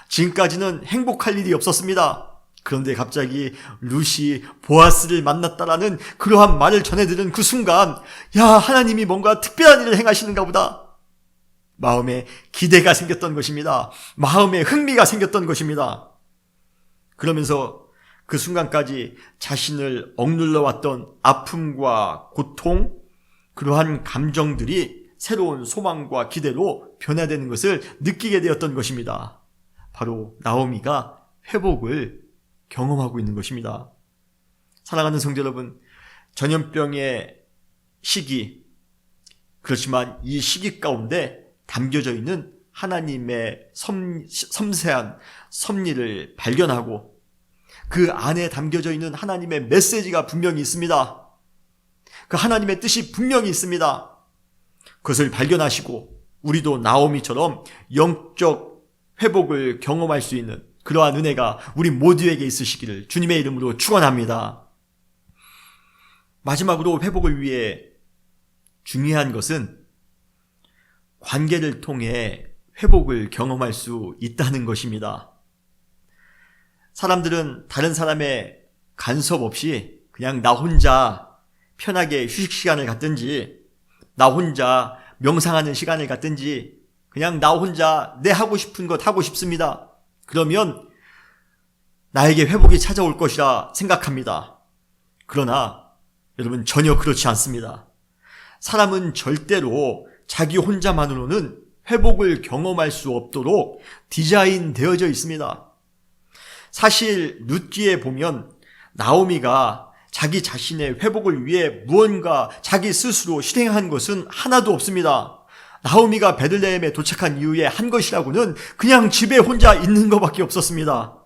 지금까지는 행복할 일이 없었습니다. 그런데 갑자기 룻이 보아스를 만났다라는 그러한 말을 전해 들은 그 순간, 야, 하나님이 뭔가 특별한 일을 행하시는가 보다. 마음에 기대가 생겼던 것입니다. 마음에 흥미가 생겼던 것입니다. 그러면서 그 순간까지 자신을 억눌러 왔던 아픔과 고통, 그러한 감정들이 새로운 소망과 기대로 변화되는 것을 느끼게 되었던 것입니다. 바로 나오미가 회복을 경험하고 있는 것입니다. 사랑하는 성도 여러분, 전염병의 시기, 그렇지만 이 시기 가운데 담겨져 있는 하나님의 섬세한 섭리를 발견하고 그 안에 담겨져 있는 하나님의 메시지가 분명히 있습니다. 그 하나님의 뜻이 분명히 있습니다. 그것을 발견하시고 우리도 나오미처럼 영적 회복을 경험할 수 있는 그러한 은혜가 우리 모두에게 있으시기를 주님의 이름으로 축원합니다. 마지막으로 회복을 위해 중요한 것은 관계를 통해 회복을 경험할 수 있다는 것입니다. 사람들은 다른 사람의 간섭 없이 그냥 나 혼자 편하게 휴식 시간을 갖든지, 나 혼자 명상하는 시간을 갖든지, 그냥 나 혼자 내 하고 싶은 것 하고 싶습니다. 그러면 나에게 회복이 찾아올 것이라 생각합니다. 그러나 여러분, 전혀 그렇지 않습니다. 사람은 절대로 자기 혼자만으로는 회복을 경험할 수 없도록 디자인되어져 있습니다. 사실 룻기에 보면 나오미가 자기 자신의 회복을 위해 무언가 자기 스스로 실행한 것은 하나도 없습니다. 나오미가 베들레헴에 도착한 이후에 한 것이라고는 그냥 집에 혼자 있는 것밖에 없었습니다.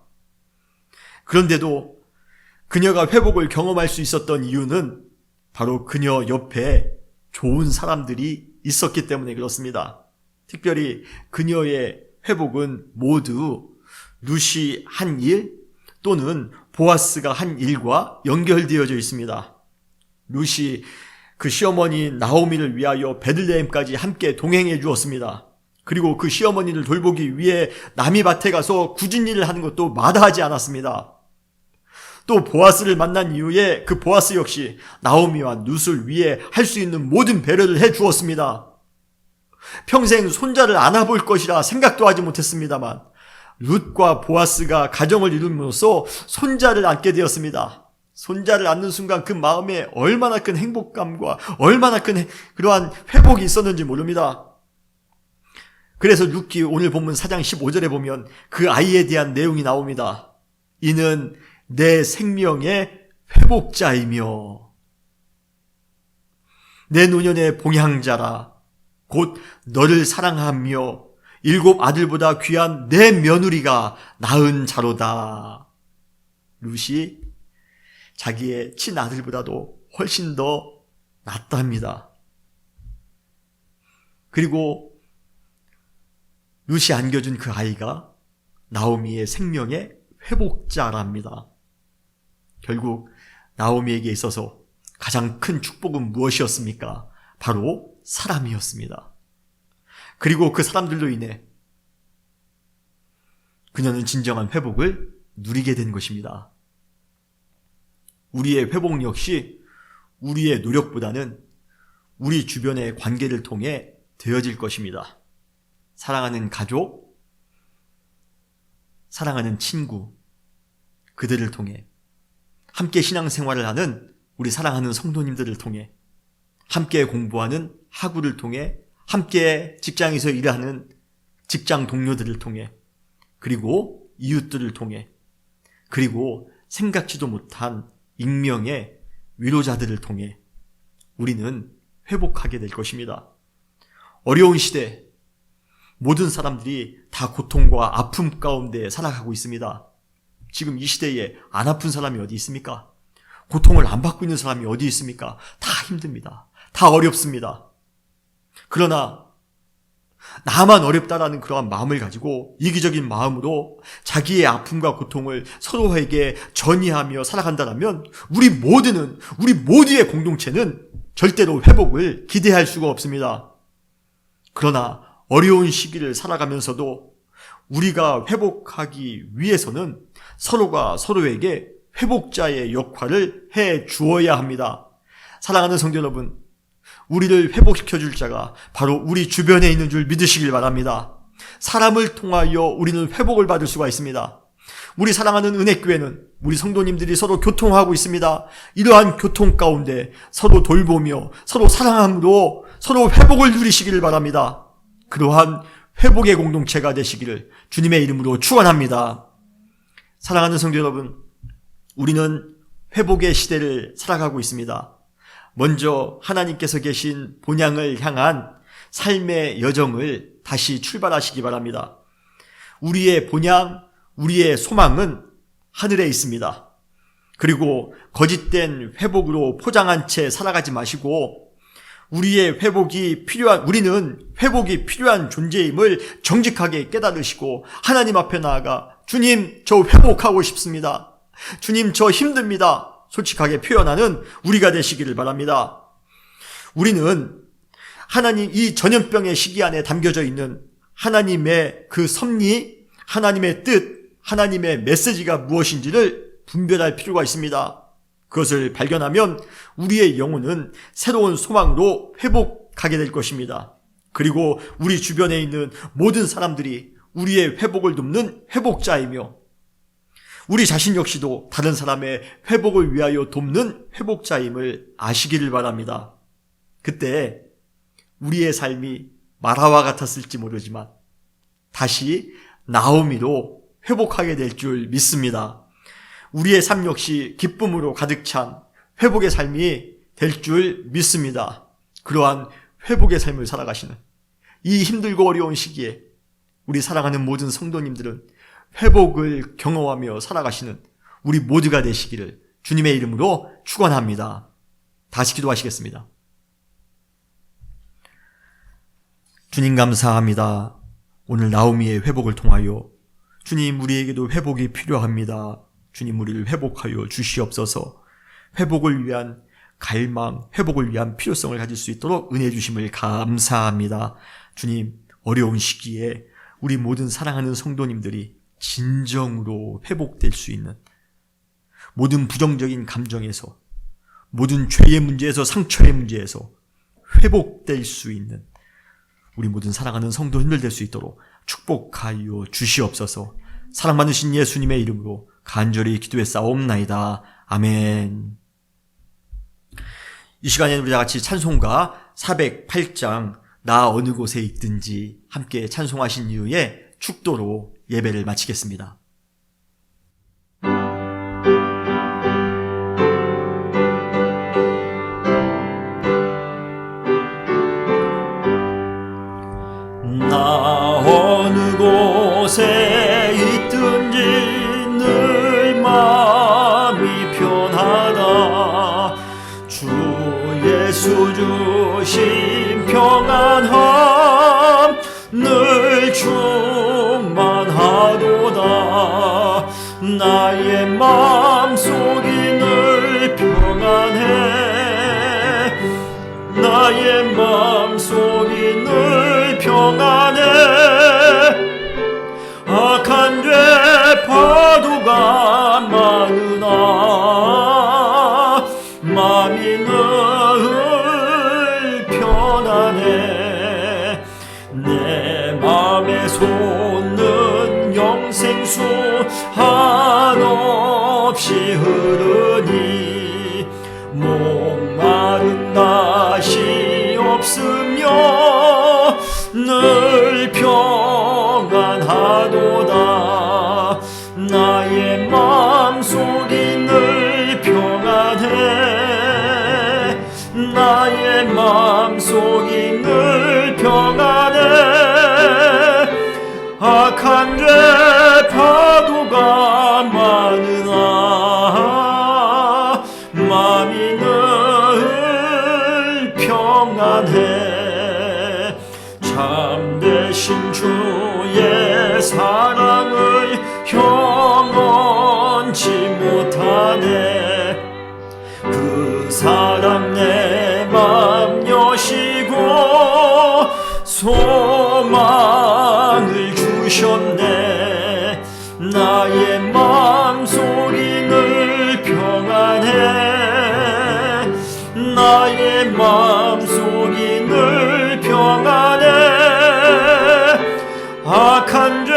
그런데도 그녀가 회복을 경험할 수 있었던 이유는 바로 그녀 옆에 좋은 사람들이 있었기 때문에 그렇습니다. 특별히 그녀의 회복은 모두 룻이 한 일 또는 보아스가 한 일과 연결되어져 있습니다. 룻이 그 시어머니 나오미를 위하여 베들레헴까지 함께 동행해 주었습니다. 그리고 그 시어머니를 돌보기 위해 남이 밭에 가서 굳은 일을 하는 것도 마다하지 않았습니다. 또 보아스를 만난 이후에 그 보아스 역시 나오미와 룻을 위해 할 수 있는 모든 배려를 해 주었습니다. 평생 손자를 안아볼 것이라 생각도 하지 못했습니다만 룻과 보아스가 가정을 이룸으로써 손자를 안게 되었습니다. 손자를 안는 순간 그 마음에 얼마나 큰 행복감과 얼마나 큰 그러한 회복이 있었는지 모릅니다. 그래서 룻기 오늘 본문 4장 15절에 보면 그 아이에 대한 내용이 나옵니다. 이는 내 생명의 회복자이며 내 노년의 봉양자라. 곧 너를 사랑하며 7 아들보다 귀한 내 며느리가 낳은 자로다. 룻이 자기의 친아들보다도 훨씬 더 낫답니다. 그리고 룻이 안겨준 그 아이가 나오미의 생명의 회복자랍니다. 결국 나오미에게 있어서 가장 큰 축복은 무엇이었습니까? 바로 사람이었습니다. 그리고 그 사람들로 인해 그녀는 진정한 회복을 누리게 된 것입니다. 우리의 회복 역시 우리의 노력보다는 우리 주변의 관계를 통해 되어질 것입니다. 사랑하는 가족, 사랑하는 친구, 그들을 통해, 함께 신앙생활을 하는 우리 사랑하는 성도님들을 통해, 함께 공부하는 학우를 통해, 함께 직장에서 일하는 직장 동료들을 통해, 그리고 이웃들을 통해, 그리고 생각지도 못한 익명의 위로자들을 통해 우리는 회복하게 될 것입니다. 어려운 시대, 모든 사람들이 다 고통과 아픔 가운데 살아가고 있습니다. 지금 이 시대에 안 아픈 사람이 어디 있습니까? 고통을 안 받고 있는 사람이 어디 있습니까? 다 힘듭니다. 다 어렵습니다. 그러나 나만 어렵다라는 그러한 마음을 가지고 이기적인 마음으로 자기의 아픔과 고통을 서로에게 전이하며 살아간다면 우리 모두의 공동체는 절대로 회복을 기대할 수가 없습니다. 그러나 어려운 시기를 살아가면서도 우리가 회복하기 위해서는 서로가 서로에게 회복자의 역할을 해 주어야 합니다. 사랑하는 성도 여러분, 우리를 회복시켜 줄 자가 바로 우리 주변에 있는 줄 믿으시길 바랍니다. 사람을 통하여 우리는 회복을 받을 수가 있습니다. 우리 사랑하는 은혜교회는 우리 성도님들이 서로 교통하고 있습니다. 이러한 교통 가운데 서로 돌보며 서로 사랑함으로 서로 회복을 누리시기를 바랍니다. 그러한 회복의 공동체가 되시기를 주님의 이름으로 축원합니다. 사랑하는 성도 여러분, 우리는 회복의 시대를 살아가고 있습니다. 먼저 하나님께서 계신 본향을 향한 삶의 여정을 다시 출발하시기 바랍니다. 우리의 본향, 우리의 소망은 하늘에 있습니다. 그리고 거짓된 회복으로 포장한 채 살아가지 마시고 우리는 회복이 필요한 존재임을 정직하게 깨달으시고 하나님 앞에 나아가 주님, 저 회복하고 싶습니다. 주님, 저 힘듭니다. 솔직하게 표현하는 우리가 되시기를 바랍니다. 우리는 하나님 이 전염병의 시기 안에 담겨져 있는 하나님의 그 섭리, 하나님의 뜻, 하나님의 메시지가 무엇인지를 분별할 필요가 있습니다. 그것을 발견하면 우리의 영혼은 새로운 소망으로 회복하게 될 것입니다. 그리고 우리 주변에 있는 모든 사람들이 우리의 회복을 돕는 회복자이며 우리 자신 역시도 다른 사람의 회복을 위하여 돕는 회복자임을 아시기를 바랍니다. 그때 우리의 삶이 마라와 같았을지 모르지만 다시 나오미로 회복하게 될 줄 믿습니다. 우리의 삶 역시 기쁨으로 가득 찬 회복의 삶이 될 줄 믿습니다. 그러한 회복의 삶을 살아가시는 이 힘들고 어려운 시기에 우리 사랑하는 모든 성도님들은 회복을 경험하며 살아가시는 우리 모두가 되시기를 주님의 이름으로 축원합니다. 다시 기도하시겠습니다. 주님 감사합니다. 오늘 나오미의 회복을 통하여 주님 우리에게도 회복이 필요합니다. 주님 우리를 회복하여 주시옵소서. 회복을 위한 갈망, 회복을 위한 필요성을 가질 수 있도록 은혜 주심을 감사합니다. 주님 어려운 시기에 우리 모든 사랑하는 성도님들이 진정으로 회복될 수 있는 모든 부정적인 감정에서 모든 죄의 문제에서 상처의 문제에서 회복될 수 있는 우리 모든 사랑하는 성도님들 될 수 있도록 축복하여 주시옵소서. 사랑 많으신 예수님의 이름으로 간절히 기도해 싸움나이다. 아멘. 이 시간에는 우리 다 같이 찬송가 408장 나 어느 곳에 있든지 함께 찬송하신 이후에 축도로 예배를 마치겠습니다. 나 어느 곳에 있든지 늘 마음이 편하다. 주 예수 주신 평안함 늘 충만하도다. 나의 마음속이 늘 나의 마음속이 늘 평안해. 악한 죄 파도가 많으나 마음이 늘 편안해. 내 맘에 솟는 영생수 한없이 흐르니 목마른 낯이 없으며 늘 평안하도다. 나의 마음속이 늘 평안해. 나의 마음속이 늘 평안해. 악한 죄 파도가 많으나 마음이 늘 평안해. 참되신 주의 사랑을 형언치 못하네. 그 사랑 내 맘 여시고 소망을 주셨네. 나의 마음속이 늘 평안해. 나의 마음속이 늘 평안해. 악한 죄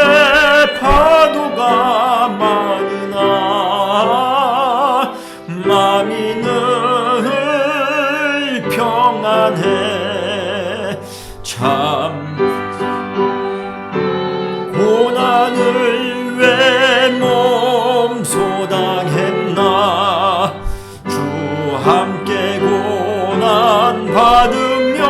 파도가 많으나 마음이 늘 평안해. 참 고난을 왜 몸소 당했나. 주 함께 고난 받으면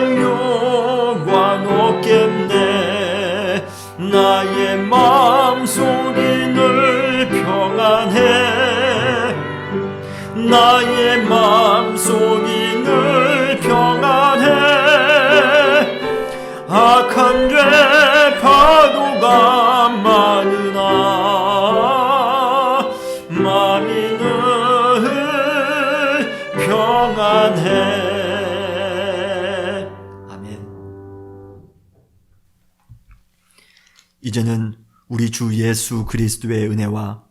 멸류관 없겠네. 나의 마음속이 늘 평안해. 나의 마음속이 늘 평안해. 악한 죄 파도가 많으나 마음이 늘 평안해. 아멘. 이제는 우리 주 예수 그리스도의 은혜와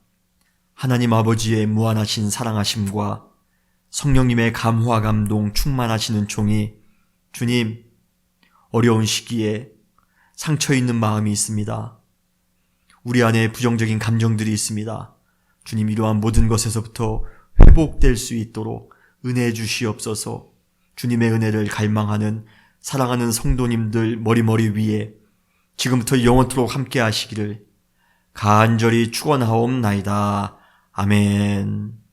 하나님 아버지의 무한하신 사랑하심과 성령님의 감화 감동 충만하시는 종이 주님, 어려운 시기에 상처 있는 마음이 있습니다. 우리 안에 부정적인 감정들이 있습니다. 주님, 이러한 모든 것에서부터 회복될 수 있도록 은혜 주시옵소서. 주님의 은혜를 갈망하는 사랑하는 성도님들 머리 위에 지금부터 영원토록 함께 하시기를 간절히 축원하옵나이다. 아멘.